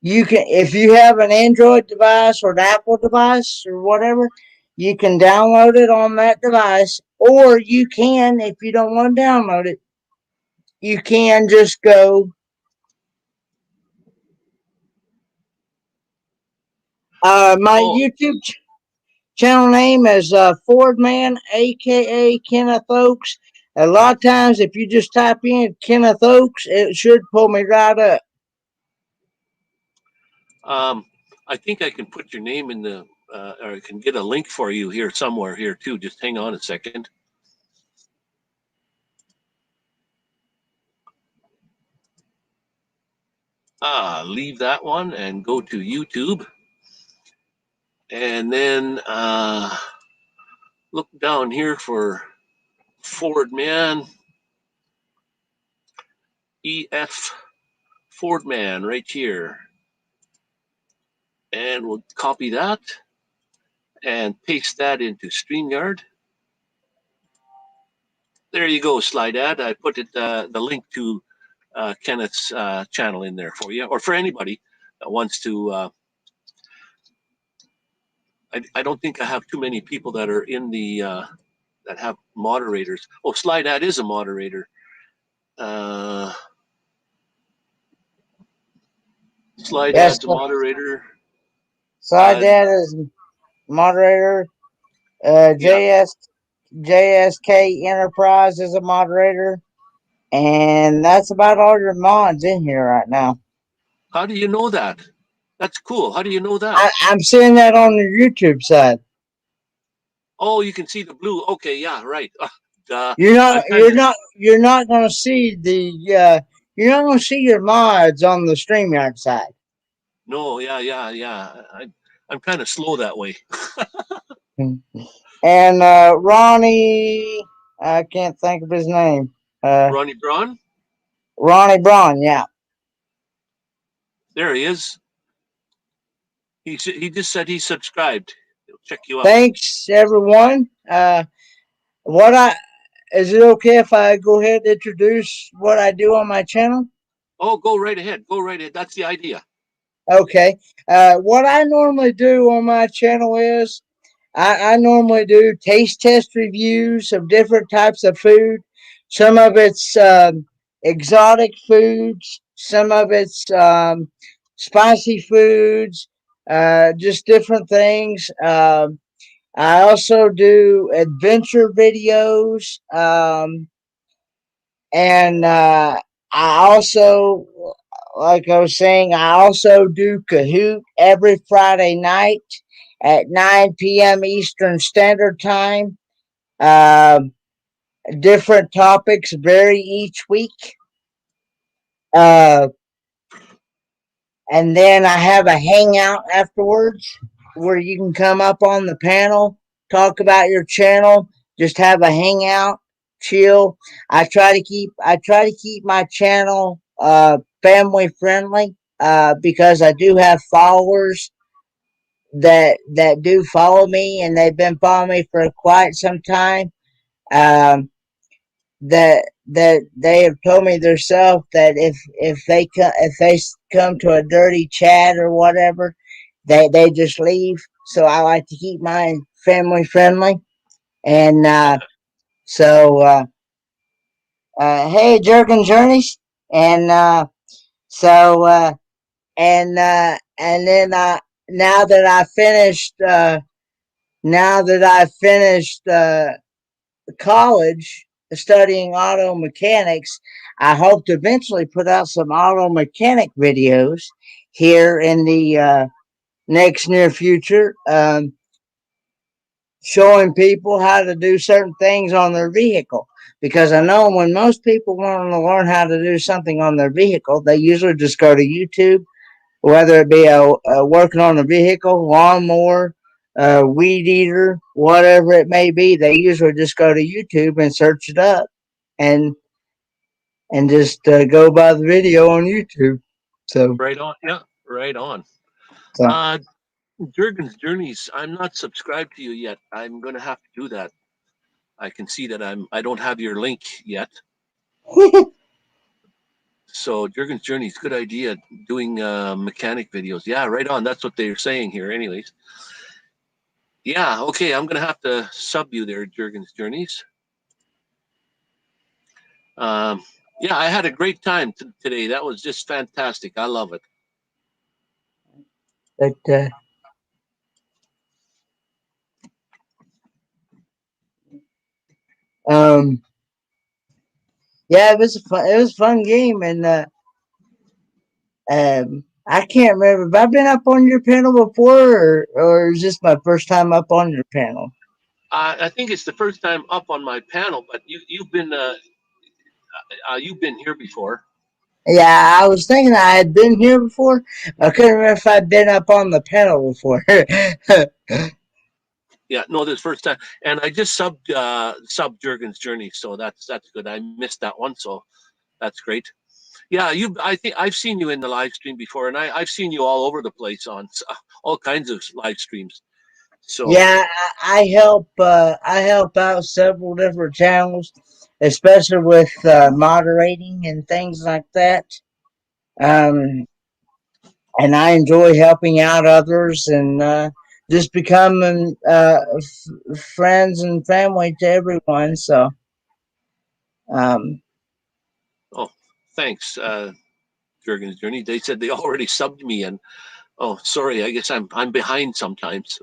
Speaker 2: you can if you have an Android device or an Apple device or whatever, you can download it on that device, or you can if you don't want to download it, you can just go. My
Speaker 1: Oh,
Speaker 2: YouTube channel name is Fordman, aka Kenneth Oaks. A lot of times, if you just type in Kenneth Oaks, it should pull me right up.
Speaker 1: um, I think I can put your name in the, or I can get a link for you here somewhere here too. Just hang on a second. Leave that one and go to YouTube, and then look down here for Ford Man, EF Ford Man right here, and we'll copy that and paste that into StreamYard. There you go, slide ad. I put the link to Kenneth's channel in there for you, or for anybody that wants to. I don't think I have too many people that are in the that have moderators. Oh, slide ad is a moderator. Uh, slide
Speaker 2: Yes,
Speaker 1: ad's a moderator.
Speaker 2: side
Speaker 1: Uh,
Speaker 2: dad is moderator.
Speaker 1: yeah.
Speaker 2: JSK Enterprise is a moderator, and that's about all your mods in here right now.
Speaker 1: How do you know that? That's cool. How do you know that?
Speaker 2: I'm seeing that on the YouTube side.
Speaker 1: Oh, you can see the blue. Okay, yeah, right.
Speaker 2: You're not
Speaker 1: I'm kind of
Speaker 2: you're not gonna see the you're not gonna see your mods on the StreamYard side.
Speaker 1: no, yeah, yeah, yeah. I'm kind of slow that way.
Speaker 2: And Ronnie, I can't think of his name. Uh,
Speaker 1: Ronnie Braun,
Speaker 2: Ronnie Braun, yeah.
Speaker 1: there he is. He just said he subscribed. He'll check you out.
Speaker 2: Thanks everyone. What I Is it okay if I go ahead and introduce what I do on my channel?
Speaker 1: Oh, go right ahead. Go right ahead. That's the idea.
Speaker 2: Okay. What I normally do on my channel is I normally do taste test reviews of different types of food. Some of it's exotic foods, some of it's spicy foods, just different things. I also do adventure videos. And I also, like I was saying, I also do Kahoot every Friday night at 9 p.m. Eastern Standard Time. Um Different topics vary each week. Uh, and then I have a hangout afterwards where you can come up on the panel, talk about your channel, just have a hangout, chill. I try to keep my channel family friendly because I do have followers that do follow me, and they've been following me for quite some time. Um, that they have told me themselves that if they come to a dirty chat or whatever, they just leave. So I like to keep mine family friendly. And so hey, Jerkin Journeys, and so and then now that I finished now that I finished college studying auto mechanics, I hope to eventually put out some auto mechanic videos here in the next near future, showing people how to do certain things on their vehicle. Because I know when most people want to learn how to do something on their vehicle, they usually just go to YouTube, whether it be a working on a vehicle, lawnmower, weed eater, whatever it may be. They usually just go to YouTube and search it up, and just go by the video on YouTube. So,
Speaker 1: Right on. Yeah, right on.
Speaker 2: so
Speaker 1: Uh, Jurgen's Journeys. I'm not subscribed to you yet. I'm going to have to do that. I can see that I don't have your link yet. So Jurgen's Journeys, good idea. Doing mechanic videos. Yeah, right on. That's what they're saying here, anyways. Yeah, okay. I'm gonna have to sub you there, Jurgen's Journeys. Um, yeah, I had a great time today. That was just fantastic. I love it.
Speaker 2: but um, yeah, it was a fun game, and I can't remember. Have I been up on your panel before, or is this my first time up on your panel?
Speaker 1: I think it's the first time up on my panel, but you've been here before.
Speaker 2: Yeah, I was thinking I had been here before. I couldn't remember if I'd been up on the panel before.
Speaker 1: Yeah, no, this first time, and I just subbed Jurgen's Journey, so that's good. I missed that one, so that's great. Yeah, you. I think I've seen you in the live stream before, and I've seen you all over the place on all kinds of live streams. So,
Speaker 2: Yeah, I help out several different channels, especially with moderating and things like that. Um, and I enjoy helping out others, and just becoming friends and family to everyone. So, um,
Speaker 1: oh, thanks, Jurgen's Journey. They said they already subbed me, and oh, sorry. I guess I'm behind sometimes.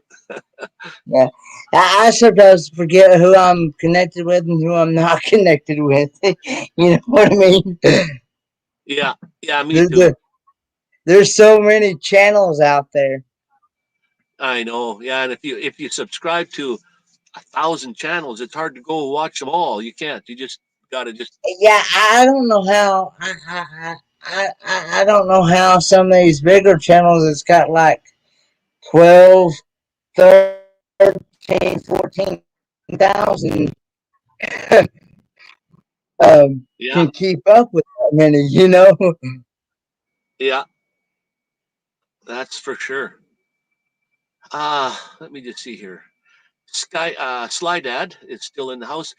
Speaker 2: yeah, I sometimes forget who I'm connected with and who I'm not connected with. You know what I mean?
Speaker 1: Yeah, yeah, me
Speaker 2: there,
Speaker 1: too.
Speaker 2: there, there's so many channels out there.
Speaker 1: I know. Yeah, and if you subscribe to 1,000 channels. It's hard to go watch them all. You can't. You just got to just.
Speaker 2: Yeah, I don't know how. I don't know how some of these bigger channels it's got like 12, 13, 14,000
Speaker 1: Yeah,
Speaker 2: can keep up with that many, you know?
Speaker 1: yeah, that's for sure. Let me just see here. Slydad is still in the house.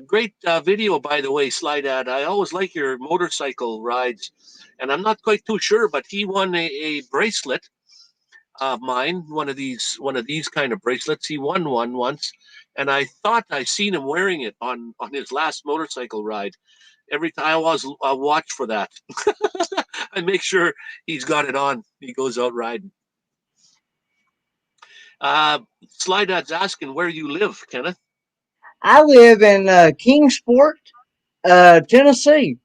Speaker 1: Great video, by the way, Slydad. I always like your motorcycle rides, and I'm not quite too sure, but he won a bracelet of mine, one of these kind of bracelets. He won one once, and I thought I seen him wearing it on his last motorcycle ride. Every time I watch for that, I make sure he's got it on. He goes out riding. Uh, Slydad's asking where you live, Kenneth.
Speaker 2: I live in Kingsport, Tennessee.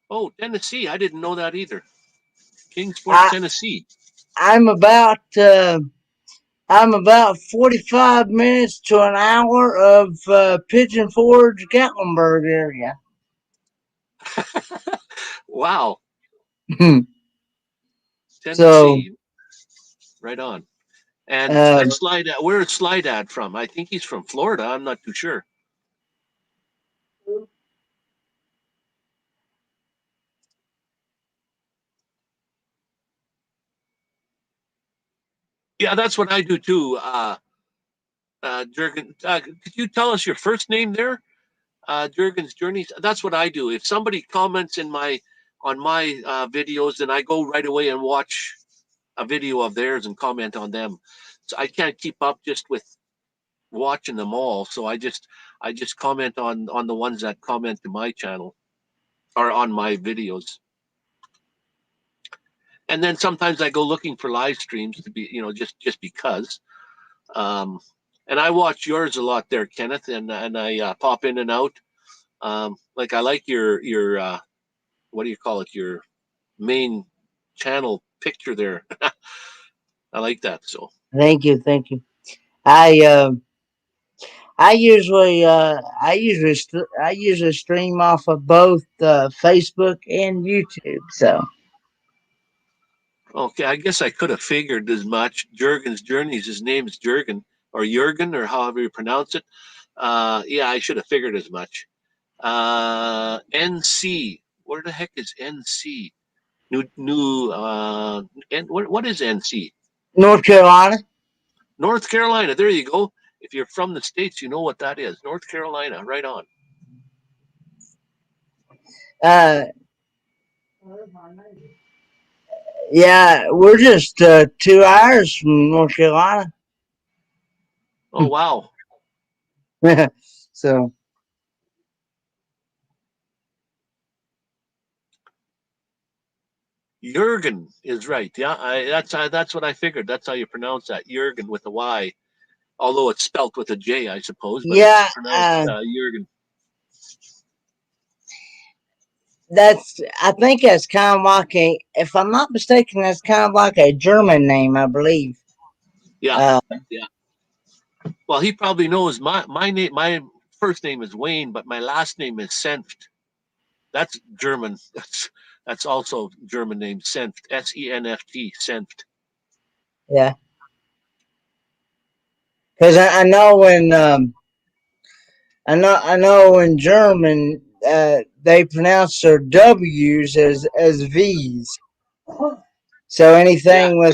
Speaker 1: Oh, Tennessee. I didn't know that either. Kingsport,
Speaker 2: I,
Speaker 1: Tennessee.
Speaker 2: I'm about I'm about 45 minutes to an hour of Pigeon Forge, Gatlinburg area.
Speaker 1: Wow,
Speaker 2: So,
Speaker 1: Tennessee. Right on. And
Speaker 2: uh,
Speaker 1: Where is Slydad from? I think he's from Florida. I'm not too sure. Yeah, that's what I do too. Jurgen, could you tell us your first name there? Jurgen's Journeys. That's what I do. If somebody comments on my videos, then I go right away and watch a video of theirs and comment on them. So I can't keep up just with watching them all. So I just comment on the ones that comment to my channel or on my videos. And then sometimes I go looking for live streams to be, just because. Um, and I watch yours a lot there, Kenneth, and I pop in and out. Like I like your what do you call it? Your main channel picture there. I like that. So
Speaker 2: thank you, thank you. I uh, I usually stream off of both Facebook and YouTube. So
Speaker 1: okay, I guess I could have figured as much. Jurgen's Journeys. His name is Jurgen or Jurgen or however you pronounce it. Yeah, I should have figured as much. NC. Where the heck is NC? New. And what is NC?
Speaker 2: North Carolina.
Speaker 1: North Carolina. There you go. If you're from the states, you know what that is. North Carolina. Right on.
Speaker 2: Uh, yeah, we're just 2 hours from North Carolina.
Speaker 1: Oh wow.
Speaker 2: So
Speaker 1: Jurgen is right. Yeah, that's what I figured. That's how you pronounce that. Jurgen with a Y, although it's spelt with a J, I suppose, but it's
Speaker 2: yeah,
Speaker 1: pronounced Jurgen.
Speaker 2: that's I think that's kind of like a, if I'm not mistaken, that's kind of like a German name, I believe.
Speaker 1: Yeah,
Speaker 2: Uh,
Speaker 1: yeah. Well, he probably knows my name. My first name is Wayne, but my last name is Senft. That's German. That's also German name Senft. Senft. Senft.
Speaker 2: yeah, because I know when I know in German they pronounce their W's as V's. So
Speaker 1: Yeah,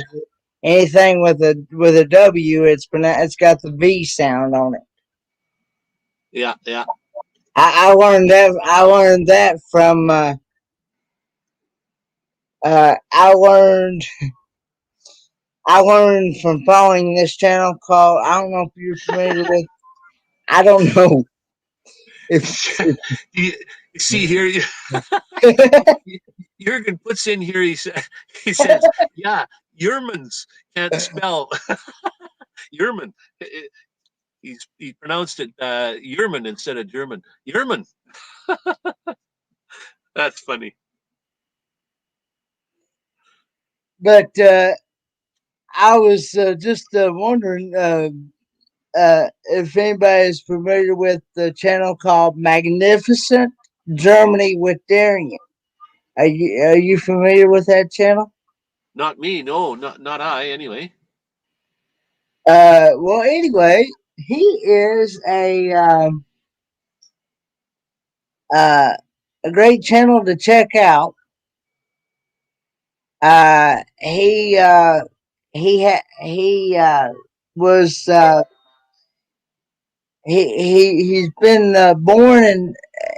Speaker 2: anything with a W, it's got the V sound on it.
Speaker 1: yeah, yeah.
Speaker 2: I learned that from I learned from following this channel called, I don't know if you're familiar with, I don't know if
Speaker 1: you, you see here, Jurgen puts in here. He says, "Yeah, Yermans can't spell Yerman. He pronounced it Yerman instead of German. Yerman. That's funny.
Speaker 2: but I was just wondering. if anybody is familiar with the channel called Magnificent Germany with Darian. Are you familiar with that channel?
Speaker 1: Not me. No, not I. Anyway.
Speaker 2: Well, anyway, he is uh, a great channel to check out. He was he's been born and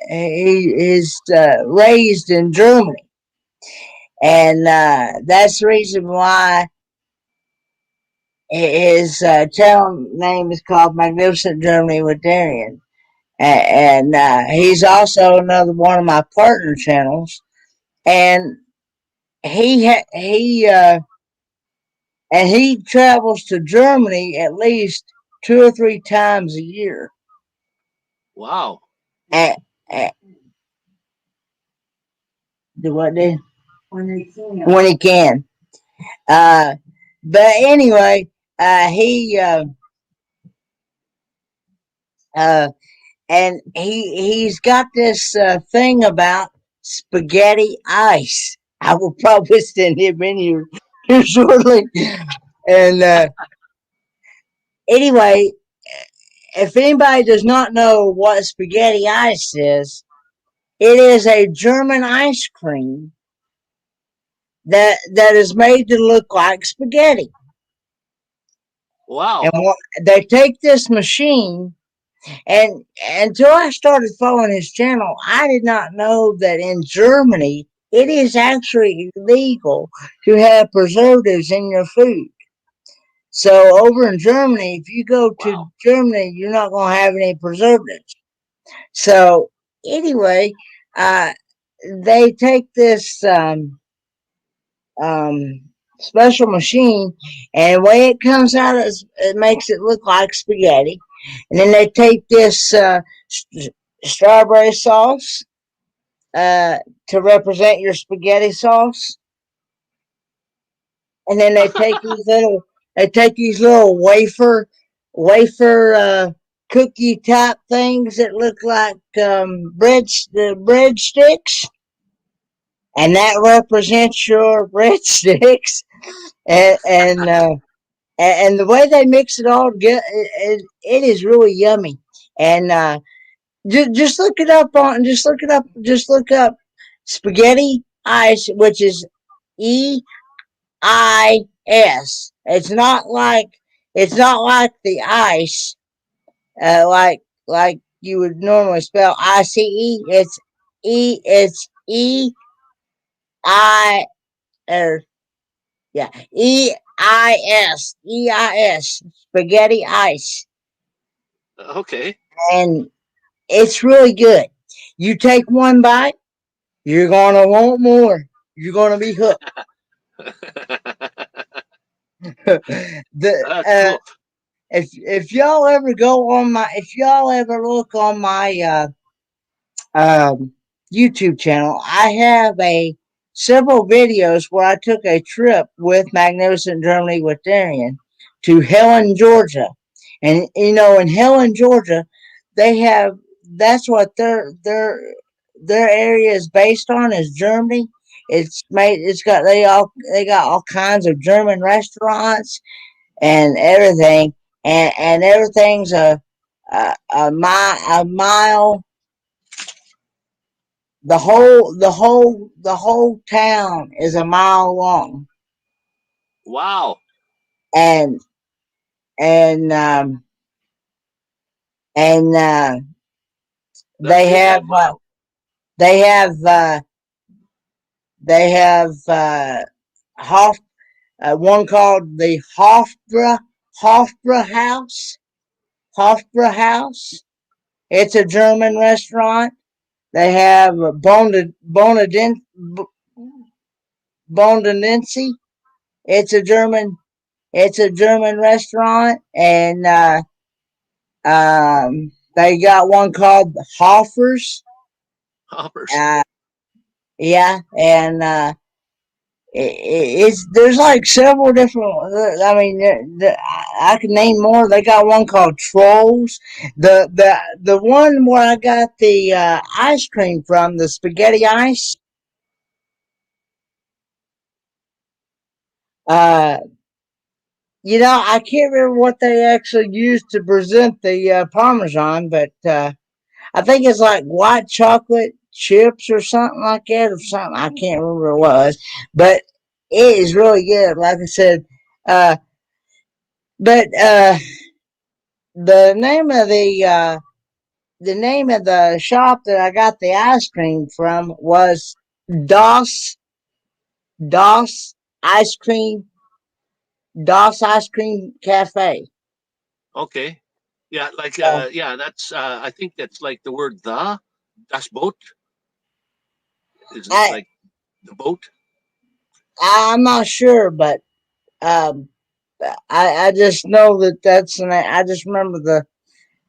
Speaker 2: he is raised in Germany, and that's the reason why his channel name is called Magnificent Germany with Darian. And he's also another one of my partner channels, and he and he travels to Germany at least 2 or 3 times a year.
Speaker 1: Wow.
Speaker 2: And, and do what? Do when he can. When he can. Uh, but anyway, he uh, and he's got this thing about spaghetti ice. I will probably send him in here shortly. And anyway, if anybody does not know what spaghetti ice is, it is a German ice cream that is made to look like spaghetti.
Speaker 1: Wow.
Speaker 2: And they take this machine, and until I started following his channel, I did not know that in Germany it is actually illegal to have preservatives in your food. So over in Germany, if you go to
Speaker 1: Wow.
Speaker 2: Germany, you're not going to have any preservatives. So anyway, uh, they take this um, special machine, and the way it comes out is it makes it look like spaghetti. And then they take this strawberry sauce to represent your spaghetti sauce, and then they take these little wafer cookie type things that look like the breadsticks, and that represents your breadsticks. and and, uh, and the way they mix it all together, it is really yummy. And just look it up just look up spaghetti ice, which is EIS. It's not like the ice, like you would normally spell ICE. It's EI, or yeah, EIS, spaghetti ice.
Speaker 1: Okay.
Speaker 2: And it's really good. You take one bite, you're gonna want more. You're gonna be hooked. the
Speaker 1: That's cool.
Speaker 2: if y'all ever go on my if y'all ever look on my um, YouTube channel, I have a several videos where I took a trip with Magnificent Germany with Darian to Helen, Georgia, and in Helen, Georgia, they have that's what their area is based on is Germany. They got all kinds of German restaurants and everything, and everything's a mile. The whole town is a mile long,
Speaker 1: Wow.
Speaker 2: and and and
Speaker 1: That's
Speaker 2: they
Speaker 1: just a
Speaker 2: have
Speaker 1: mile.
Speaker 2: they have they have Hof, one called the Hofbra House. Hofbra House. It's a German restaurant. They have Bondenense. It's a German. It's a German restaurant, and they got one called Hoffers.
Speaker 1: Hoppers.
Speaker 2: Uh, yeah, and it's there's like several different. I mean, I can name more. They got one called Trolls. The one where I got the ice cream from, the spaghetti ice. Uh, I can't remember what they actually used to present the Parmesan, but I think it's like white chocolate chips or something like that, or something. I can't remember what it was, but it is really good. Like I said, uh, but the name of the shop that I got the ice cream from was Doss Doss Ice Cream Doss Ice Cream Cafe.
Speaker 1: Okay. Yeah, like
Speaker 2: So
Speaker 1: yeah, that's I think that's like the word the das Boot is
Speaker 2: I
Speaker 1: like the boat.
Speaker 2: I'm not sure, but um, I just know that that's the name. I just remember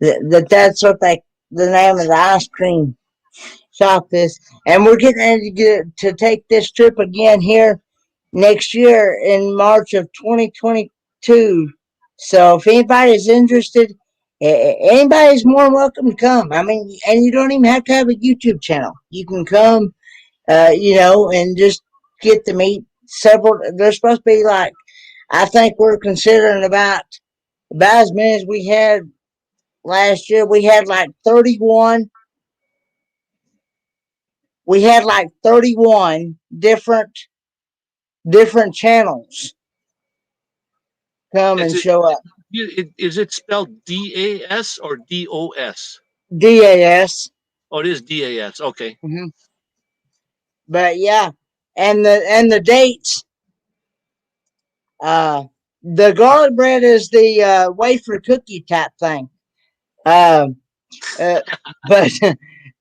Speaker 2: that's what the name of the ice cream shop is, and we're getting ready to take this trip again here next year in March of 2022. So if anybody's interested, anybody's more than welcome to come. I mean, and you don't even have to have a YouTube channel. You can come, and just get to meet several. There's supposed to be like, I think we're considering about as many as we had last year. We had like 31. We had like 31 different channels come
Speaker 1: Is
Speaker 2: and
Speaker 1: it
Speaker 2: show up.
Speaker 1: is it spelled DAS or DOS?
Speaker 2: DAS.
Speaker 1: Oh, it is DAS. Okay.
Speaker 2: Mm-hmm. But yeah, and the dates. Uh, the garlic bread is the wafer cookie type thing. Um, uh, but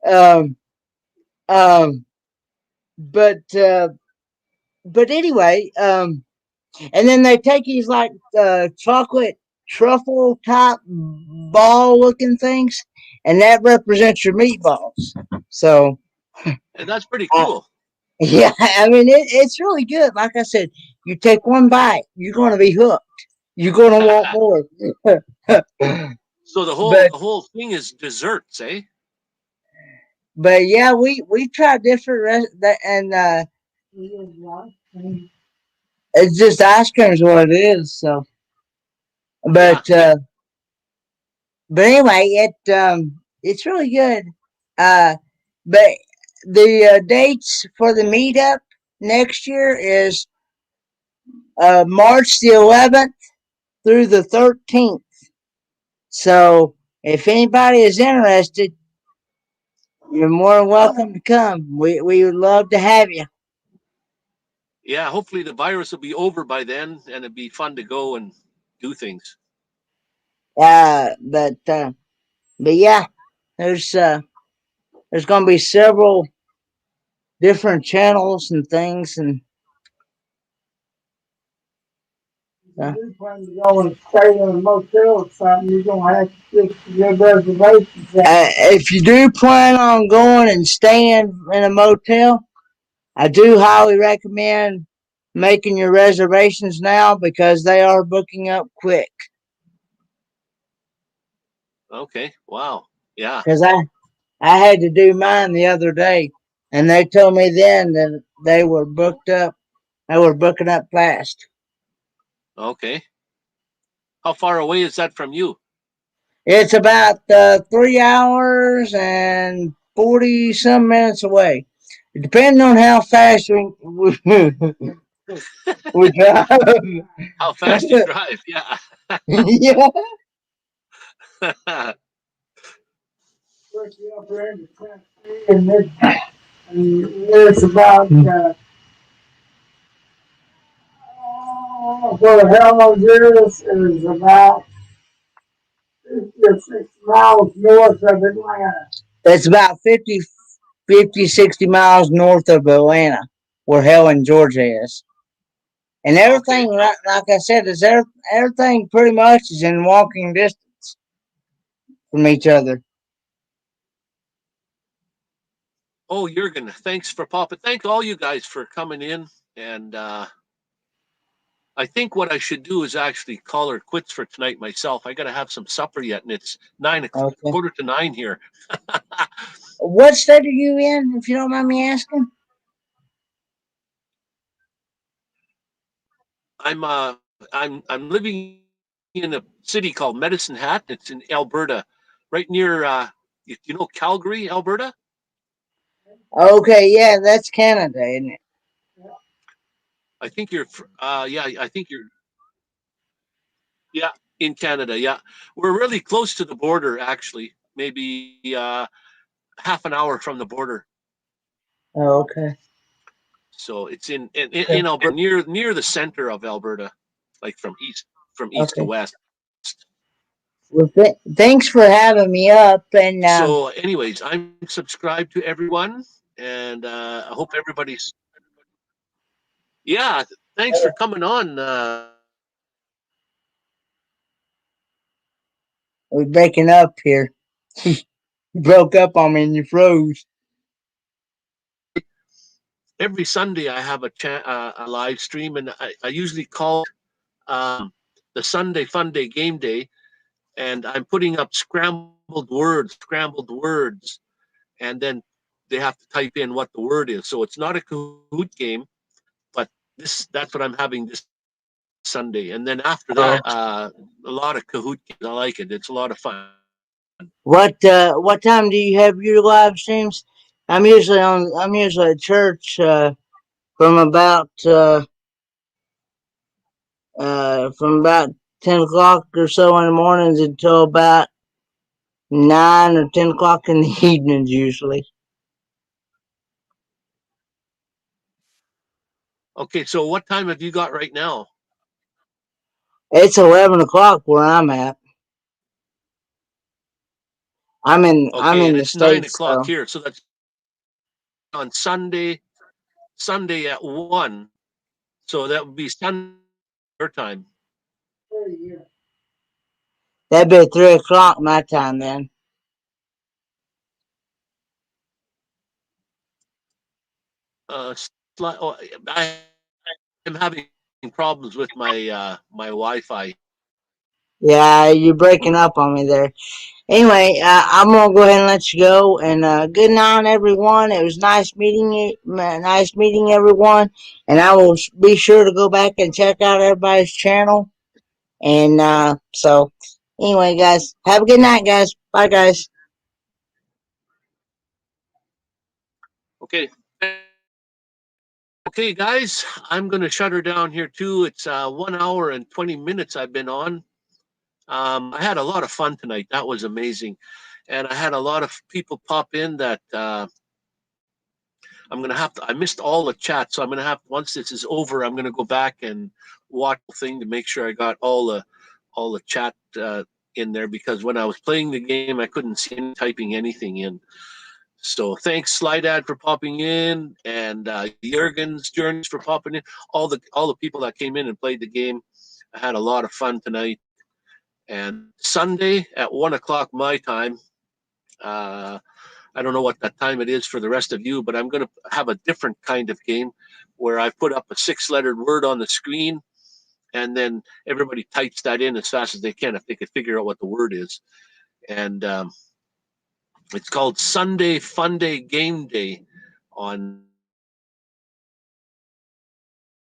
Speaker 2: um, um, but but anyway, and then they take these like chocolate truffle type ball looking things, and that represents your meatballs. So
Speaker 1: And that's pretty
Speaker 2: uh,
Speaker 1: cool.
Speaker 2: yeah, I mean it's really good. Like I said, you take one bite, you're going to be hooked. You're going to want more.
Speaker 1: So
Speaker 2: but
Speaker 1: the whole thing is desserts, eh?
Speaker 2: but yeah, we tried different and it's just ice cream is what it is. So,
Speaker 1: Yeah.
Speaker 2: but anyway, it's really good. Uh, but the dates for the meetup next year is March the 11th through the 13th. So if anybody is interested, you're more than welcome to come. We would love to have you.
Speaker 1: Yeah, hopefully the virus will be over by then and it'd be fun to go and do things.
Speaker 2: But yeah, there's uh, there's going to be several different channels and things, and if you plan to go and stay in a motel or something, you're gonna have to fix your reservations. If you do plan on going and staying in a motel, I do highly recommend making your reservations now because they are booking up quick.
Speaker 1: Okay. Wow. Yeah.
Speaker 2: Because I had to do mine the other day, and they told me then that they were booked up. They were booking up fast.
Speaker 1: Okay. How far away is that from you?
Speaker 2: It's about 3 hours and 40 some minutes away, depending on how fast we drive.
Speaker 1: How fast you drive? Yeah.
Speaker 2: Yeah. And it's about where the hell is about 50 or 60 miles north of Atlanta. It's about 60 miles north of Atlanta, where Helen, Georgia is. And
Speaker 1: Okay.
Speaker 2: everything, like I said, everything pretty much is in walking distance from each other.
Speaker 1: Oh, Jurgen, thanks for popping. Thank all you guys for coming in. And I think what I should do is actually call her quits for tonight myself. I got to have some supper yet, and it's 9 o'clock,
Speaker 2: Okay.
Speaker 1: 8:45 here.
Speaker 2: What state are you in, if you don't mind me asking?
Speaker 1: I'm living in a city called Medicine Hat. It's in Alberta, right near you know Calgary, Alberta.
Speaker 2: Okay, yeah, that's Canada, isn't it?
Speaker 1: I think you're yeah, I think you're yeah in Canada. Yeah, we're really close to the border actually. Maybe half an hour from the border.
Speaker 2: Oh, okay.
Speaker 1: So it's
Speaker 2: Okay.
Speaker 1: in Alberta, near the center of Alberta, like from east to
Speaker 2: Okay.
Speaker 1: west.
Speaker 2: Well, thanks for having me up, and
Speaker 1: So, anyways, I'm subscribed to everyone, and I hope everybody's. Yeah, thanks for coming on.
Speaker 2: we're breaking up here. You broke up on me and you froze.
Speaker 1: Every Sunday, I have a live stream, and I usually call the Sunday Fun Day Game Day, and I'm putting up scrambled words, and then they have to type in what the word is. So it's not a Kahoot game, but that's what I'm having this Sunday. And then after
Speaker 2: Oh.
Speaker 1: that, a lot of Kahoot games. I like it. It's a lot of fun.
Speaker 2: What time do you have your live streams? I'm usually at church from about from about 10 o'clock or so in the mornings until about 9 or 10 o'clock in the evenings usually.
Speaker 1: Okay, so what time have you got right now?
Speaker 2: It's 11 o'clock where I'm at. I'm
Speaker 1: Okay,
Speaker 2: in
Speaker 1: and
Speaker 2: the
Speaker 1: it's nine
Speaker 2: States,
Speaker 1: o'clock
Speaker 2: so
Speaker 1: here. So that's on Sunday at 1. So that would be Sunday your time.
Speaker 2: that'd be 3 o'clock my time then.
Speaker 1: Oh, I am having problems with my Wi-Fi.
Speaker 2: Yeah, you're breaking up on me there. Anyway, I'm gonna go ahead and let you go. And good night, everyone. It was nice meeting you. Nice meeting everyone. And I will be sure to go back and check out everybody's channel. And anyway, guys, have a good night, guys. Bye, guys.
Speaker 1: Okay. Okay, guys, I'm going to shut her down here too. It's 1 hour and 20 minutes I've been on. I had a lot of fun tonight. That was amazing. And I had a lot of people pop in that I'm going to have to, I missed all the chat. So I'm going to have, once this is over, I'm going to go back and watch the thing to make sure I got all the chat in there, because when I was playing the game, I couldn't see any typing anything in. So thanks, Slydad, for popping in, and Jurgen's Journeys for popping in. All the people that came in and played the game. I had a lot of fun tonight. And Sunday at 1 o'clock my time. Uh, I don't know what that time it is for the rest of you, but I'm going to have a different kind of game where I put up a 6-lettered word on the screen, and then everybody types that in as fast as they can if they could figure out what the word is. And it's called Sunday Fun Day Game Day on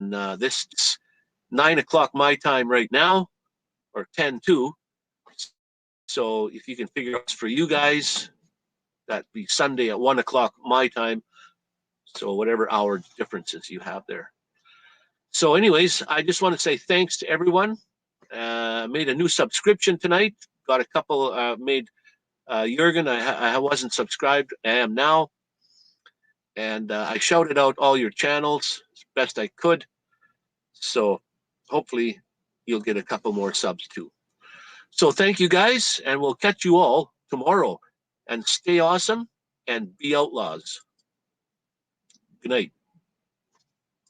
Speaker 1: this 9 o'clock my time right now, or 10 2. So if you can figure out for you guys, that'd be Sunday at 1 o'clock my time. So whatever hour differences you have there. So, anyways, I just want to say thanks to everyone. Made a new subscription tonight. Got a couple. Made Jurgen. I wasn't subscribed. I am now, and I shouted out all your channels as best I could. So hopefully you'll get a couple more subs too. So thank you guys, and we'll catch you all tomorrow. And stay awesome and be outlaws. Good night.